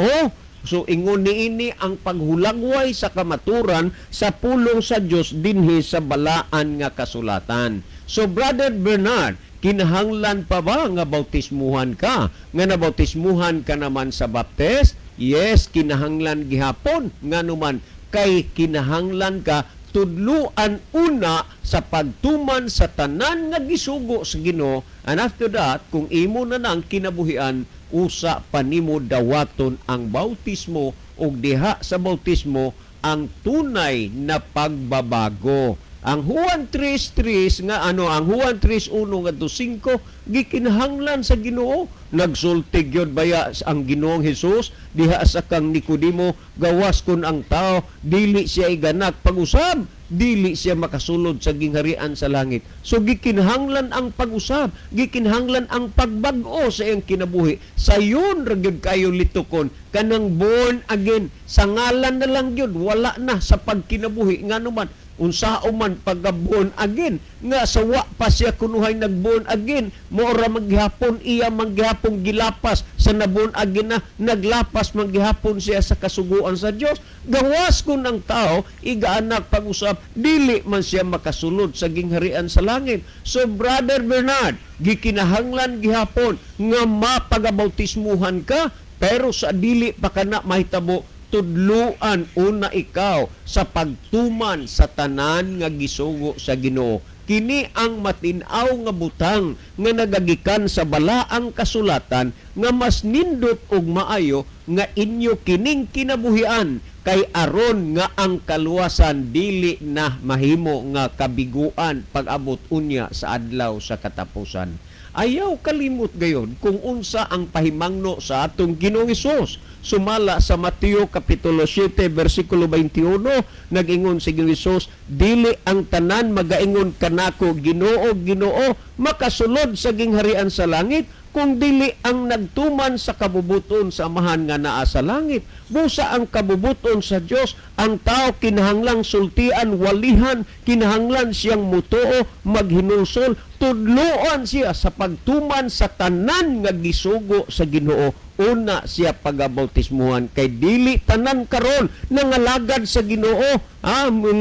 So ingon niini ang paghulagway sa kamaturan sa pulong sa Dios dinhi sa balaan nga kasulatan. So Brother Bernard, kinahanglan pa ba nga bautismuhan ka? Nga nabautismuhan ka naman sa baptist? Yes, kinahanglan gihapon. Nganuman kay kinahanglan ka tudluan una sa pagtuman sa tanan nga gisugo sa Ginoo, and after that kung imo na nang kinabuhian, usa pa nimo dawaton ang bautismo ug diha sa bautismo ang tunay na pagbabago. Ang Juan 3:3 nga ang Juan 3:1 ngadto 5 gikinahanglan sa Ginoo. Nagsulti gyud baya ang Ginoong Hesus diha sa kang Nicodemo, gawas kun ang tao dili siya iganak pag-usab, dili siya makasulod sa gingharian sa langit. So gikinahanglan ang pag-usab, gikinahanglan ang pagbag-o sa iyang kinabuhi. Sayon ra gyud kayo litukon kanang born again. Sa ngalan na lang gyud, wala na sa pagkinabuhi nganuman unsa man pagka-born again nga sa wa pa siya kunuhay nag-born again, moora maghapon iya maghapon gilapas sa na-born again na naglapas maghapon siya sa kasuguan sa Dios. Gawas kun ang tao igaanak pag-usab, dili man siya makasulod sa gingharian sa langit. So Brother Bernard, gikinahanglan gihapon nga mapagabautismuhan ka, pero sa dili pa kana mahitabo tudluan una ikaw sa pagtuman sa tanan nga gisugo sa Ginoo. Kini ang matinaw nga butang nga nagagikan sa balaang kasulatan nga mas nindot ug maayo nga inyo kining kinabuhian, kay aron nga ang kaluwasan dili na mahimo nga kabiguan pag-abot unya sa adlaw sa katapusan. Ayaw kalimot gayon kung unsa ang pahimangno sa atong Ginoong Hesus. sumala sa Mateo kapitulo 7 bersikulo 21, nag-ingon si Hesus, dili ang tanan magaingon kanako Ginoo, Ginoo, makasulod sa gingharian sa langit, kung dili ang nagtuman sa kabubuton sa amahan nga naa sa langit. Busa ang kabubuton sa Dios, ang tao kinahanglang sultian, walihan, kinahanglan siyang mutuo, maghinusol, tudloan siya sa pagtuman sa tanan nga gisugo sa Ginoo. Una siya pagabautismuhan, kay dili tanan karon nangalagad sa Ginoo,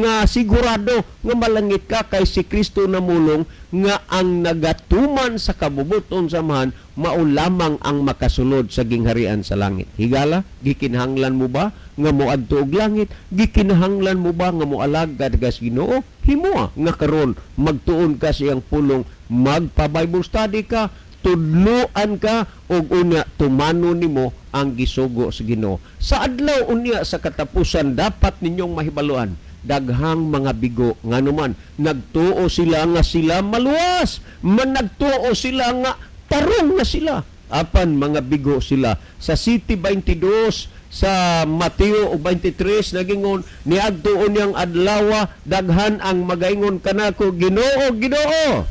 nga sigurado nga malangit ka, kay si Kristo namulong nga ang nagatuman sa kabubuton sa amahan mao lamang ang makasulod sa gingharian sa langit. Higala, gikinahanglan mo ba nga moadto og langit? Gikinahanglan mo ba nga moalagad ka sa Ginoo? Himoa nga karon magtuon ka sa iyang pulong, magpa-Bible study ka, tudloan ka, og unya tumano nimo ang gisugo sa Ginoo. Sa adlaw unya sa katapusan dapat ninyong mahibaluan, daghang mga bigo nga naman nagtuo sila nga sila maluwas, nagtuo sila nga tarong na sila, apan mga bigo sila. Sa City 22 sa Mateo 23 nagingon, niadto unyang adlaw daghan ang magaingon kanako, Ginoo, Ginoo.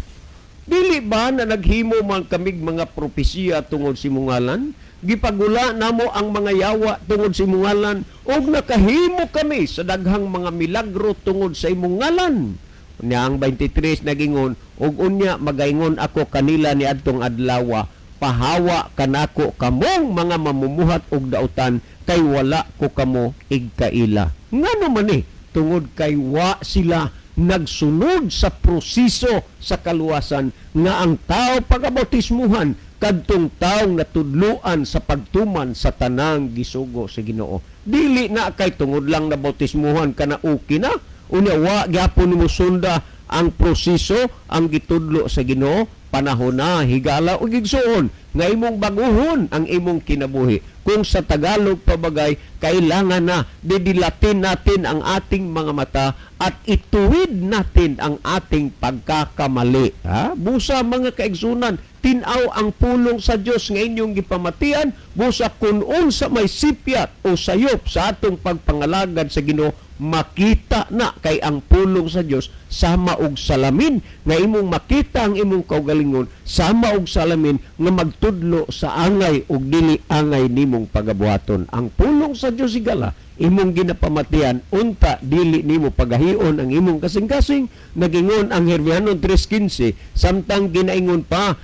Dili ba na naghimo man kamig mga propesiya tungod si mungalan? Gipagula namo ang mga yawa tungod si mungalan, og nakahimo kami sa daghang mga milagro tungod sa imong ngalan. Nya ang 23 nagingon, og unya magaingon ako kanila ni adtong adlaw, pahawa kanako kamong mga mamumuhat og dautan, kay wala ko kamo igkaila. Ngano man tungod kay wa sila nagsunod sa proseso sa kaluwasan nga ang tao pagabautismuhan kadtong taong natudluan sa pagtuman sa tanang gisugo sa Ginoo. Dili na kay tungod lang na bautismuhan ka na okay na, unya wa gyapon nimo sunda ang proseso, ang gitudlo sa Ginoo, panahon na higala og igsuon nga imong baguhon ang imong kinabuhi. Kung sa Tagalog pabagay, kailangan na didilatin natin ang ating mga mata at ituwid natin ang ating pagkakamali. Busa mga kaigsunan, tinaw ang pulong sa Dios nga inyong gipamatian, busa kun unsa may sipyat o sayop sa atong pagpangalagad sa Ginoo, makita na kay ang pulong sa Dios sama og salamin nga imong makita ang imong kaugalingon, sama og salamin nga magtudlo sa angay ug dili angay nimong pagabuhaton. Ang pulong sa Dios higala imong ginapamatian, unta dili nimo pagahion ang imong kasing-kasing. Nagingon ang Herbianon 3:15, samtang ginaingon pa,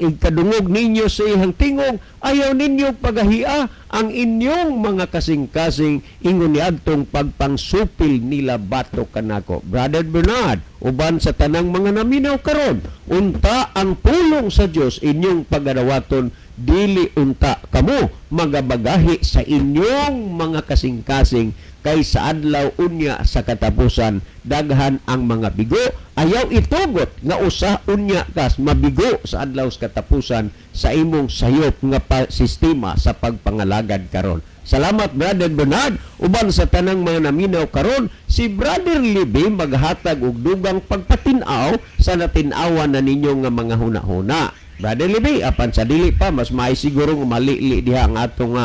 ikadungog ninyo sa ihang tingog, ayaw ninyo pagahia ang inyong mga kasing-kasing, ingon niadtong pagpangsupil nila bato kanako. Brother Bernard, uban sa tanang mga naminaw karon, unta ang pulong sa Dios inyong pagadawaton, dili unta kamo magabagahi sa inyong mga kasing-kasing, kay sa adlaw unya sa katapusan daghan ang mga bigo. Ayaw itugot nga usa unya kas mabigo sa adlaw sa katapusan sa imong sayop nga sistema sa pagpangalagad karon. Salamat Brother Bernard. Uban sa tanang mga naminaw karon, si Brother Libby maghatag og dugang pagpatinaw sa natinawan na ninyo nga mga hunahuna. Brother Libby, apan sa dili pa, mas may siguro malili diha ang atong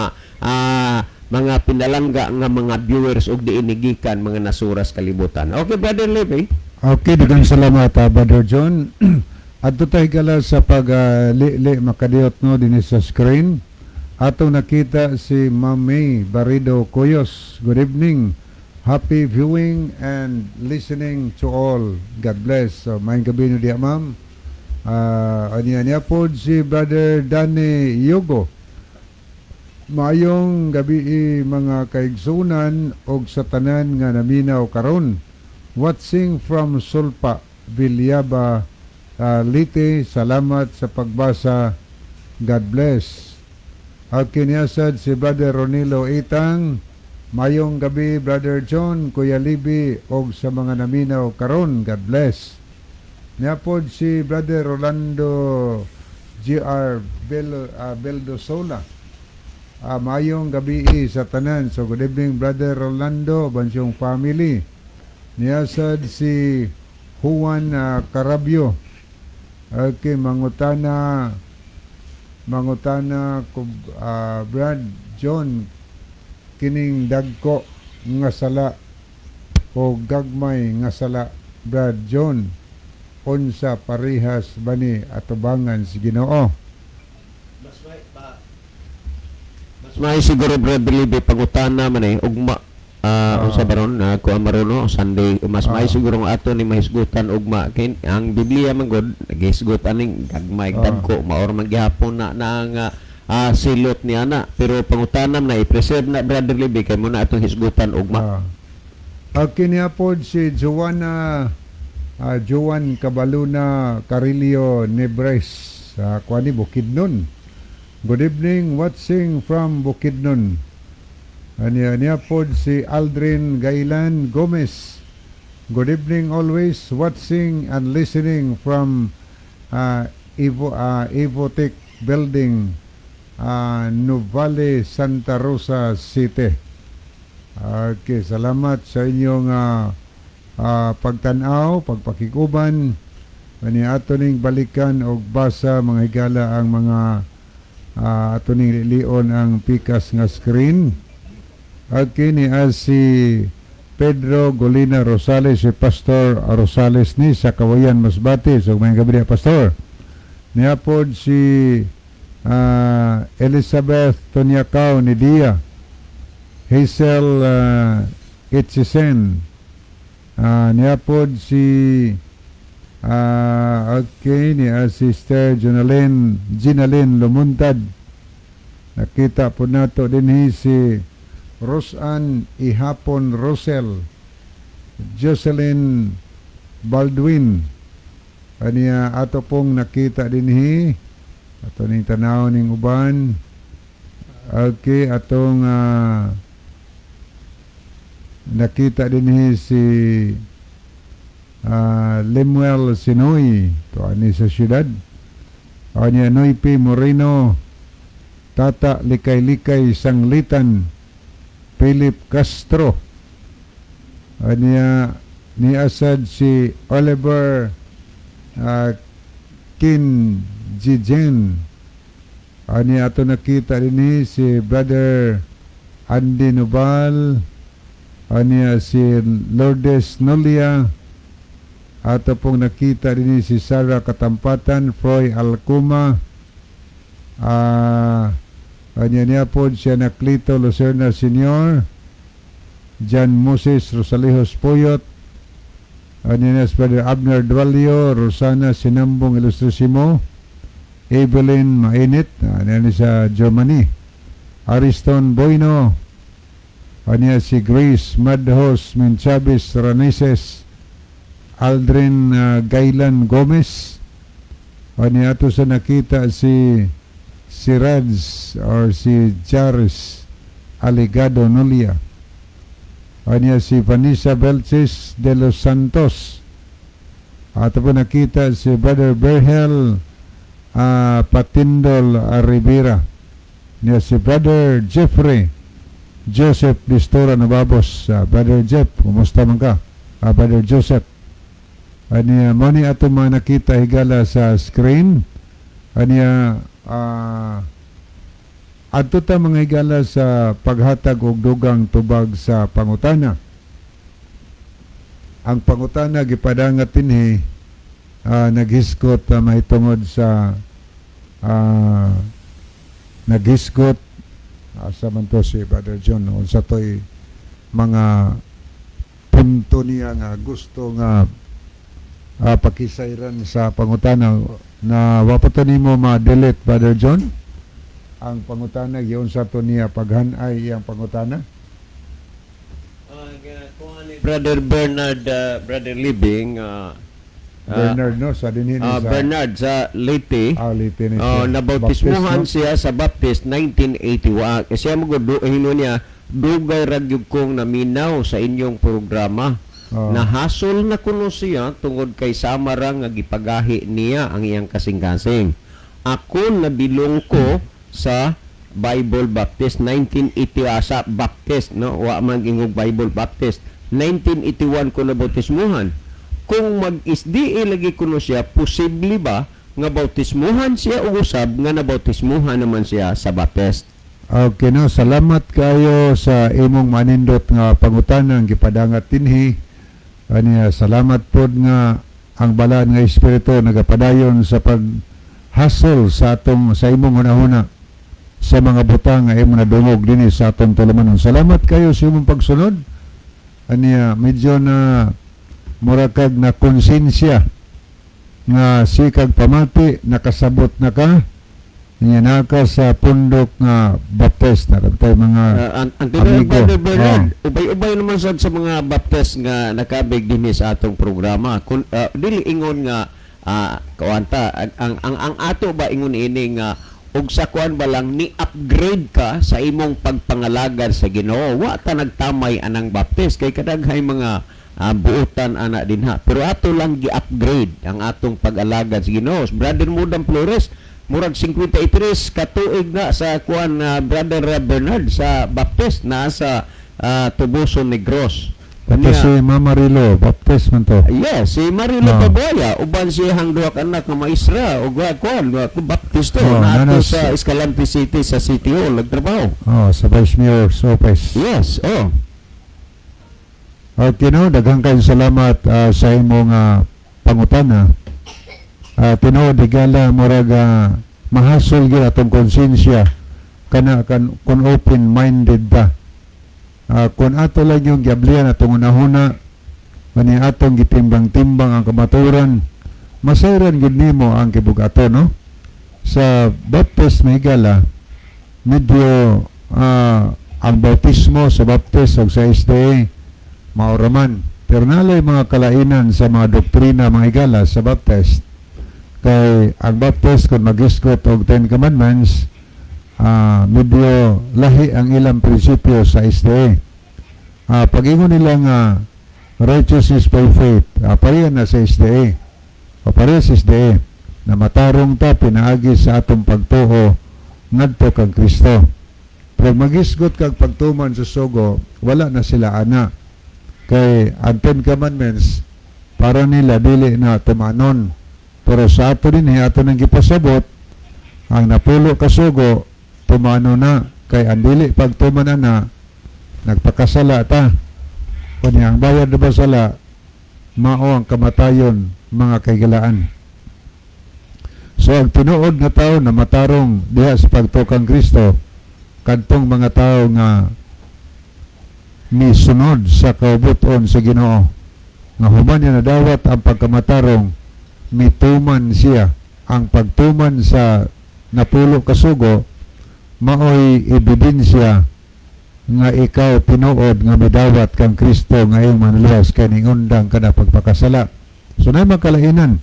mga pinalangga nga mga viewers og diinigikan mga nasuras kalibutan. Okay, Brother Libby? Okay, daghang salamat, Brother John. Adto tay gala sa pag-li makadiot no dinhi sa screen. Atong nakita si Ma'am May Barido Coyos. Good evening. Happy viewing and listening to all. God bless. So, maayong gabi no diya, Ma'am. Anya po si Brother Danny Yogo. Maayong gabi mga kaigsunan og sa tanan nga naminaw karon. Watching from Sulpa, Villaba, Liti. Salamat sa pagbasa. God bless. At kiniyasad si Brother Ronilo Itang. Mayong gabi Brother John, Kuya Libby og sa mga naminaw karon. God bless. Niapod si Brother Rolando G.R. Beldosola. Mayong gabi sa tanan. So good evening Brother Rolando, bansiyong family. Niyasad si Juan Carabio. Okay, mangutana ko Brad John, kining dagko nga sala o gagmay nga sala, Brad John, unsa parihas bani atubangan si Ginoo? Mas may siguro Brad Believe pangutana man ugma unsa baron na kuha marono Sunday mas may siguro nga ato ni mahisgutan ugma kin ang Biblia man god nagisgot aning gagmay dagko maor man gihapon na nga silot niya na pero pangutanam na i-preserve na Brad Believe kay mo na atong hisgutan ugma. Kiniapod si Joan Cabaluna Carillo Nebres sa Kwani Bukidnon. Good evening, watching from Bukidnon. Niapod si Aldrin Gailan Gomez. Good evening, always watching and listening from Evotech Building, Nuvale, Santa Rosa City. Okay, salamat sa inyong pagtanaw, pagpakikuban. Ani ato ning balikan og basa mga higala ang mga ato ning lion ang pikas nga screen. Okay, ni si Pedro Golina Rosales, si Pastor Rosales ni sa Kawayan Masbate. So may gabi Pastor. Niapod si Elizabeth Tonyacao ni Dia. Hazel Itchisen. Niapod si ni Sister Ginaline Lumuntad. Nakita po nato din si Rosan Ihapon Rosel, Jocelyn Baldwin. Aniya ato pong nakita din ato ning tanaw ning uban. Okay, atong nakita din si Lemuel Sinoy to ani sa syudad. Anya Noipi Moreno, Tata Likay-Likay Sanglitan, Philip Castro. Anya ni asad si Oliver Kin Jijen. Anya ato nakita din si Brother Andy Nubal. Anya si Lourdes Nolia. Ato pong nakita din si Sarah Katampatan, Froy Alcuma. Anya niya po siya na Clito Lucerna Senior, John Moses Rosalejos Poyot. Anya niya si Brother Abner Dualio, Rosana Sinambong Ilustrasimo, Evelyn Mainit, anya niya sa Germany, Ariston Boyno. Anya si Grace Madhos Menchabis Raneses, Aldrin Gailan Gomez. Anya ato sa nakita si Rads or si Jaris Aligado Nolia. Anya si Vanessa Belches de los Santos. Ato po nakita si Brother Berhel Patindol Rivera. Anya si Brother Joseph Distora Nababos. Brother Jeff, kumusta man ka? Brother Joseph. Anya mo ni ato mga nakita higala sa screen. Anya adto ta mga higala sa paghatag og dugang tubag sa pangutana. Ang pangutana gipadangat dinhi naghisgot mahitungod sa naghisgot asa man to si Brother John unsa toy mga punto niya nga gusto nga pakisayran sa pangutana na wapato nimo ma-delete Brother John ang pangutana giyon sa to niya paghanay iyang pangutana. Brother Bernard Brother Libing Bernard no sa dinhi sa Bernard sa Leyte. Leyte ni siya. Nabautismuhan siya sa Baptist 1981. Kasi mo hino niya dugay ragyog kong naminaw sa inyong programa. Nahasol na kuno siya tungod kay samara nga gipagahi niya ang iyang kasing-kasing. Ako nabilong ko sa Bible Baptist 1980 sa Baptist no wa man gingog Bible Baptist 1981 ko nabautismuhan. Kung mag-SDA lagi kuno siya, posible ba nga bautismuhan siya o usab nga nabautismuhan naman siya sa Baptist? Okay no, salamat kayo sa imong manindot nga pangutanang gipadangat dinhi. Aniya salamat pod nga ang balaan nga espiritu nagapadayon sa paghasol sa atong sa imong hunahuna sa mga butang nga imong nadungog dinhi sa atong tulumanon. Salamat kayo sa imong pagsunod. Aniya medyo na murakag na konsensya nga sikag pamati nakasabot na ka. Niya naka sa pundok nga baptist na tayo mga Ang amigo. Brother Bernard, ubay-ubay naman sad sa mga baptist nga nakabig dinhi sa atong programa. Kung dili ingon nga kawanta ang ato ba ingon ini nga ug sa kuan ba lang ni upgrade ka sa imong pagpangalagad sa Ginoo. Wa ta nagtamay anang baptist kay kadaghay mga buutan ana dinha. Pero ato lang gi-upgrade ang atong pag-alagad sa Ginoo. Brother Mudam Flores murag 53 katuig na sa kuan Brother Bernard sa Baptist na sa Tubuson Negros. Ito si Mama Rilo, baptist man to. Yes, si Marilo Oh. Paboya uban siyang duha ka anak nga maestra ug kuan Baptist to Oh, na ato nanas- sa Escalante City sa City Hall nagtrabaho. Oh, sa Vice Mayor Sopes. Yes, oh. Okay no, daghang kayong salamat sa imong pangutana. Tinuod digala murag mahasol gyud atong konsensya kana kun open-minded ba. Kung ato lang yung giablihan atong unahuna kani atong gitimbang-timbang ang kamaturan, masayran gid nimo ang kibugato no. Sa Baptist Mahigala medyo ang bautismo sa Baptist ug sa SDA mauraman, pero nalay mga kalainan sa mga doktrina mga higala sa Baptist. Kay ang Baptist kung mag-isgot og 10 Commandments, medyo lahi ang ilang prinsipyo sa SDA. Pag-ingon nila nga righteousness by faith, pareha na sa SDA o pareha sa SDA na matarong ta pinaagi sa atong pagtuo ngadto kang Kristo. Pero mag-isgot kag pagtuman sa sugo, wala na sila ana. Kay ang 10 Commandments para nila dili na tumanon. Pero sa ato din ato nang gipasabot ang napulo ka sugo tumano na. Kay ang dili pagtuman na nagpakasala ta. Kunya ang bayad na basala mao ang kamatayon mga kaigalaan. So ang tinuod nga tao na matarong diha sa pagtukang Kristo kadtong mga tao nga misunod sa kaubuton sa Ginoo nga human niya nadawat ang pagkamatarong mituman siya. Ang pagtuman sa napulo kasugo maoy ebidensya nga ikaw tinuod nga midawat kang Kristo nga iyong manluwas kay ningundang kada pagpakasala. So na makalainan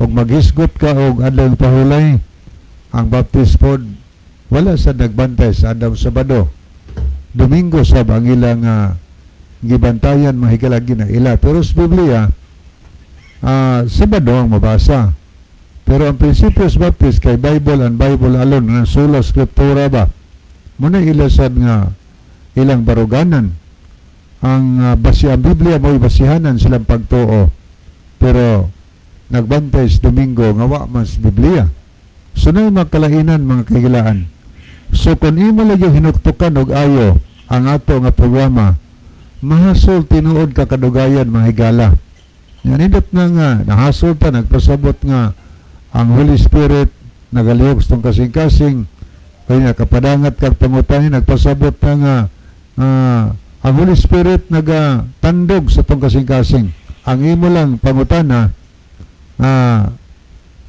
og maghisgot ka og adlaw pahulay ang Baptist pod wala sa nagbantay sa adlaw Sabado. Domingo sab ang ilang gibantayan mahigalagi na ila. Pero sa Biblia Sabado ang mabasa. Pero ang prinsipyo sa Baptist kay Bible and Bible alone ng sola scriptura ba muna ilasad nga ilang baruganan ang ang Biblia mo'y basihanan silang pagtuo pero nagbantay sa Domingo nga wa man sa Biblia. So na makalainan mga kahilaan. So kung imo lagi hinuktukan og ayo ang ato nga programa mahasol tinuod ka kadugayan mga higala. Yan indot nga nahasol ta nagpasabot nga ang Holy Spirit nagalihok sa tong kasing-kasing kaya kapadangat kag pangutan nagpasabot ta nga ang Holy Spirit nagatandog sa tong kasing-kasing. Ang imo lang pangutana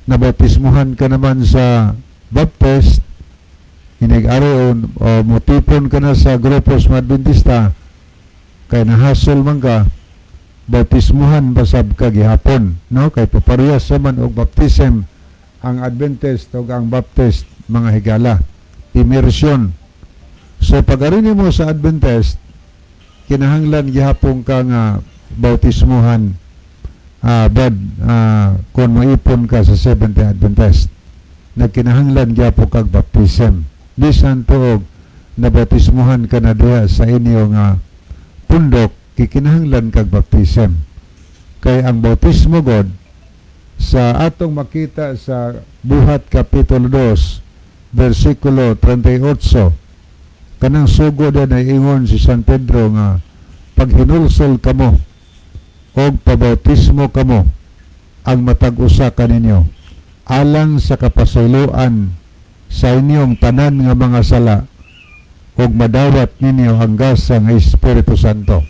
nabautismuhan ka naman sa Baptist hinig-aron o mutipon ka na sa grupos mga Adventista kay nahasol man ka bautismuhan basab ka gihapon no kay paparehas man og baptism ang Adventist ug ang Baptist mga higala immersion. So pag-arini mo sa Adventist kinahanglan gihapon ka nga bautismuhan kung maipon ka sa Seventh-day Adventist nagkinahanglan gihapon kag baptism bisan tuog nabautismuhan ka na diha sa inyo nga pundok kikinahanglan kag baptism kay ang bautismo god sa atong makita sa Buhat Kapitulo 2 versikulo 38 kanang sugo din ay ingon si San Pedro nga pag hinulsol kamo o pabautismo kamo ang matag-usa kaninyo alang sa kapasayloan sa inyong tanan nga mga sala ug madawat ninyo hanggasan nga Espiritu Santo.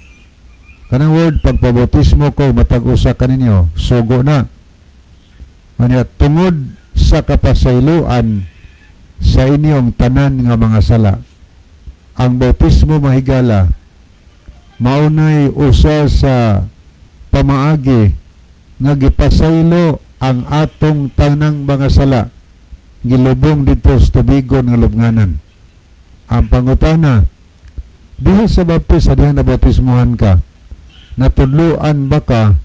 Kanang word pagpabautismo ko matag-usa kaninyo sugo na. Anya tungod sa kapasayloan sa inyong tanan nga mga sala. Ang bautismo mahigala maunay usa sa pamaagi nga gipasaylo ang atong tanang mga sala gilubong dito sa tubigon nga lubnganan. Ang pangutana, diha sa baptis sa diha na bautismohan ka, natudluan ba ka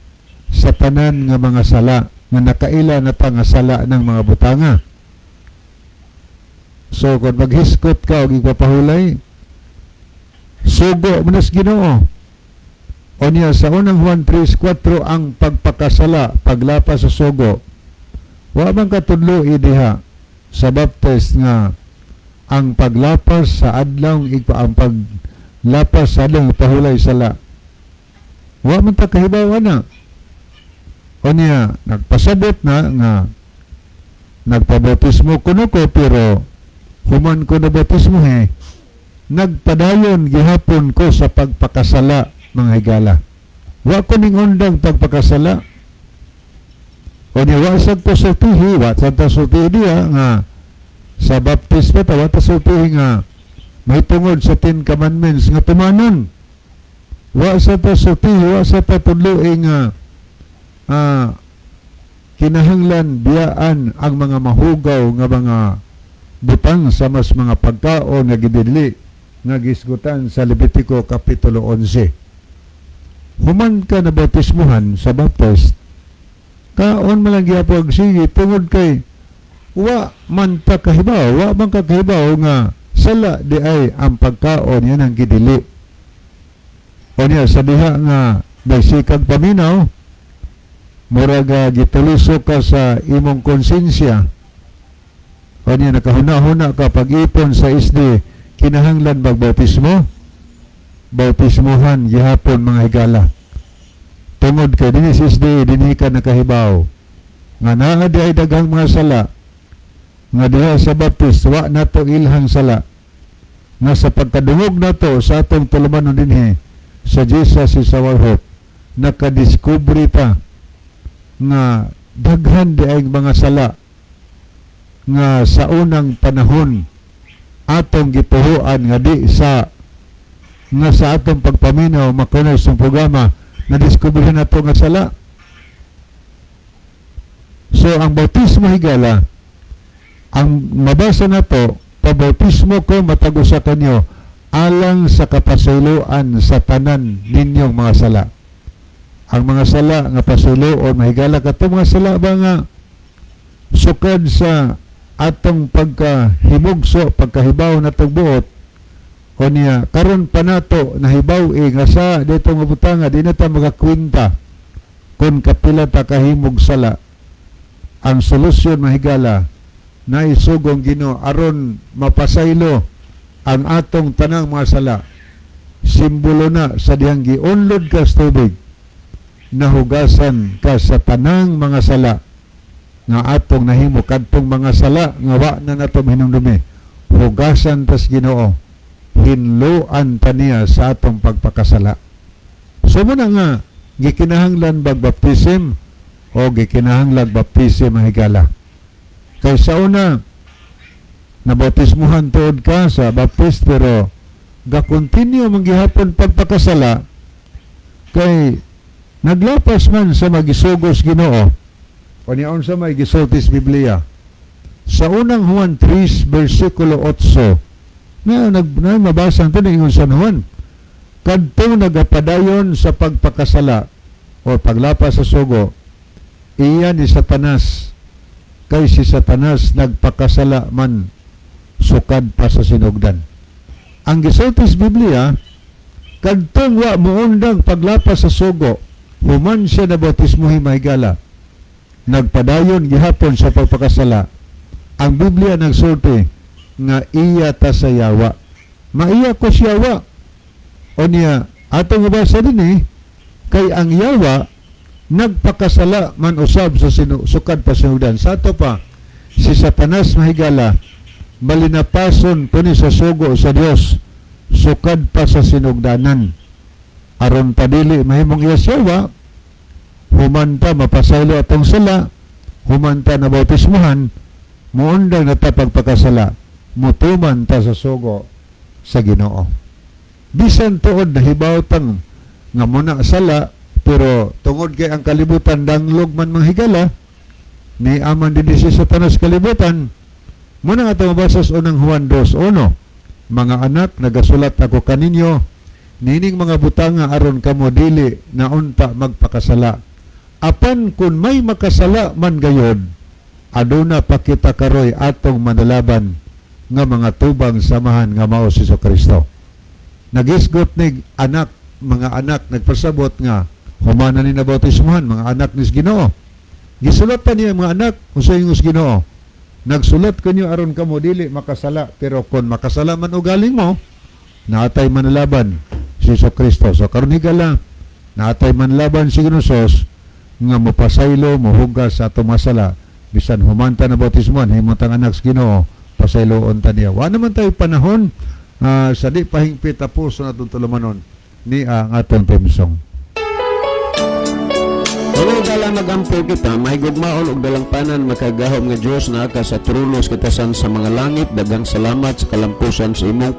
sa tanan nga mga sala nga nakaila na ta nga sala ng mga butanga? So kung maghiskot ka o igpapahulay, sugo manas Ginoo. O niya sa unang Juan 3:4 ang pagpakasala paglapas sa sugo. Wa man katudlo diha sa baptist nga ang paglapas sa adlaw ang paglapas sa adlaw pahulay sala. Wa man ta kahibaw na. O niya nagpasabot na nga nagpabautismo kuno ko pero human ko na bautismo nagpadayon gihapon ko sa pagpakasala mga higala. Wa ko ning undang pagpakasala. O niya wa sad to sultihi, wa sad to sultihi diya nga sa baptismo ta wa ta sultihi nga may tungod sa 10 commandments nga tumanon. Wa sad to sultihi, wa sad ta tudloy nga kinahanglan biyaan ang mga mahugaw nga mga butang sa mas mga pagkaon nga gidili nga gisgutan sa Levitico Kapitulo 11. Human ka na bautismuhan sa baptist, kaon man lang gyapon sige tungod kay wa man ta kahibaw, wa man kahibaw nga sala di ay ang pagkaon yan ang gidili. O niya sa diha nga baysikag paminaw, murag gituliso ka sa imong konsensya. O niya nakahuna-huna ka pag-ipon sa isdi, kinahanglan magbautismo, bautismuhan gihapon mga higala. Tungod kay dinhi sa isdi, dinhi ka nakahibaw nga naa di ay daghang mga sala nga diha sa baptist wa nato ilhang sala nga sa pagkadungog nato sa atong tulumanon dinhi sa Jesus is our hope, nakadiskubre ta nga daghan di ay mga sala nga sa unang panahon atong gituhuan nga di sa nga sa atong pagpaminaw makunay sa programa na diskubrihan nato nga sala. So ang bautismo higala, ang mabasa nato, pabautismo ko matag-usa kanyo alang sa kapasayloan sa tanan ninyong mga sala. Ang mga sala nga pasayloon mahigala kato mga sala ba nga sukad sa atong pagkahimugso, pagkahibaw na buot, o niya karon pa nato nahibaw nga sa dito nga butanga di na ta magakwinta kung kapila ta kahimog sala. Ang solusyon mahigala na isugong Ginoo aron mapasaylo ang atong tanang mga sala. Simbolo na sa dihang giunlod ka sa tubig, nahugasan ka sa tanang mga sala nga atong nahimo kadtong mga sala nga wa na nato hinumdumi. Hugasan tas Ginoo, hinluan ta niya sa atong pagpakasala. So muna nga gikinahanglan bagbaptism o gikinahanglan baptism mahigala. Kay sa una nabautismuhan tuod ka sa baptist pero ga-continue manggihapon pagpakasala kay naglapas man sa magisugos Ginoo. Paniaon sa may gisultis Biblia sa unang Juan 3 versikulo 8 na mabasa ito na ingon sa Juan, kadtong nagapadayon sa pagpakasala o paglapas sa sugo, iya ni Satanas, kay si Satanas nagpakasala man sukad pa sa sinugdan. Ang gisultis Biblia, kadtong wa muundang paglapas sa sugo, human siya na bautismuhi mahigala, nagpadayon gihapon sa pagpakasala. Ang Biblia nagsulti nga iya ta sa yawa. maiya ko siya wa. O niya, ato nga basa din kay ang yawa, nagpakasala man usab sa sukad pa sinugdan. Sa ato pa, si Satanas mahigala, balinapason po ni sa sugo sa Dios, sukad pa sa sinugdanan. Aron padili mahimong iya siyawa, humanta mapasaylo atong sala, humanta na bautismuhan, muundang na pagpakasala, mutuman ta sa sugo sa Ginoo. Bisan tuod na hibawtang nga muna sala, pero tungod kay ang kalibutan danglog man manghigala, ni aman din si Satanas kalibutan. Muna nga ito mabasa sa unang Juan 2:1, mga anak, nagasulat ako kaninyo, nining mga butanga aron kamo dili na unta magpakasala. Apan kun may makasala man gayod, aduna pa kita karoy atong manalaban nga mga tubang samahan nga mao si Kristo. Nagisgot ni anak, mga anak nagpasabot nga humana ni nabautismuhan, mga anak ni Ginoo. Gisulat pa niya mga anak, usay ng Ginoo. Nagsulat kanyo aron kamo dili makasala, pero kun makasala man ugaling mo, naatay manlaban si Kristo. So karon higala, naatay manlaban si Ginoo nga mapasaylo, mohugas sa atong masala, bisan humanta na bautismuhan, himutang anak sa Ginoo, pasayloon ta niya. Wa naman tayo panahon sa di pahingpit na puso na itong tulumanon ni ang atong temsong. Wala dalang nagampol kita, mahigugmaon og dalang panan makagahom nga Dios na ka sa trono sa kitasan sa mga langit. Dagang salamat sa kalampusan sa imong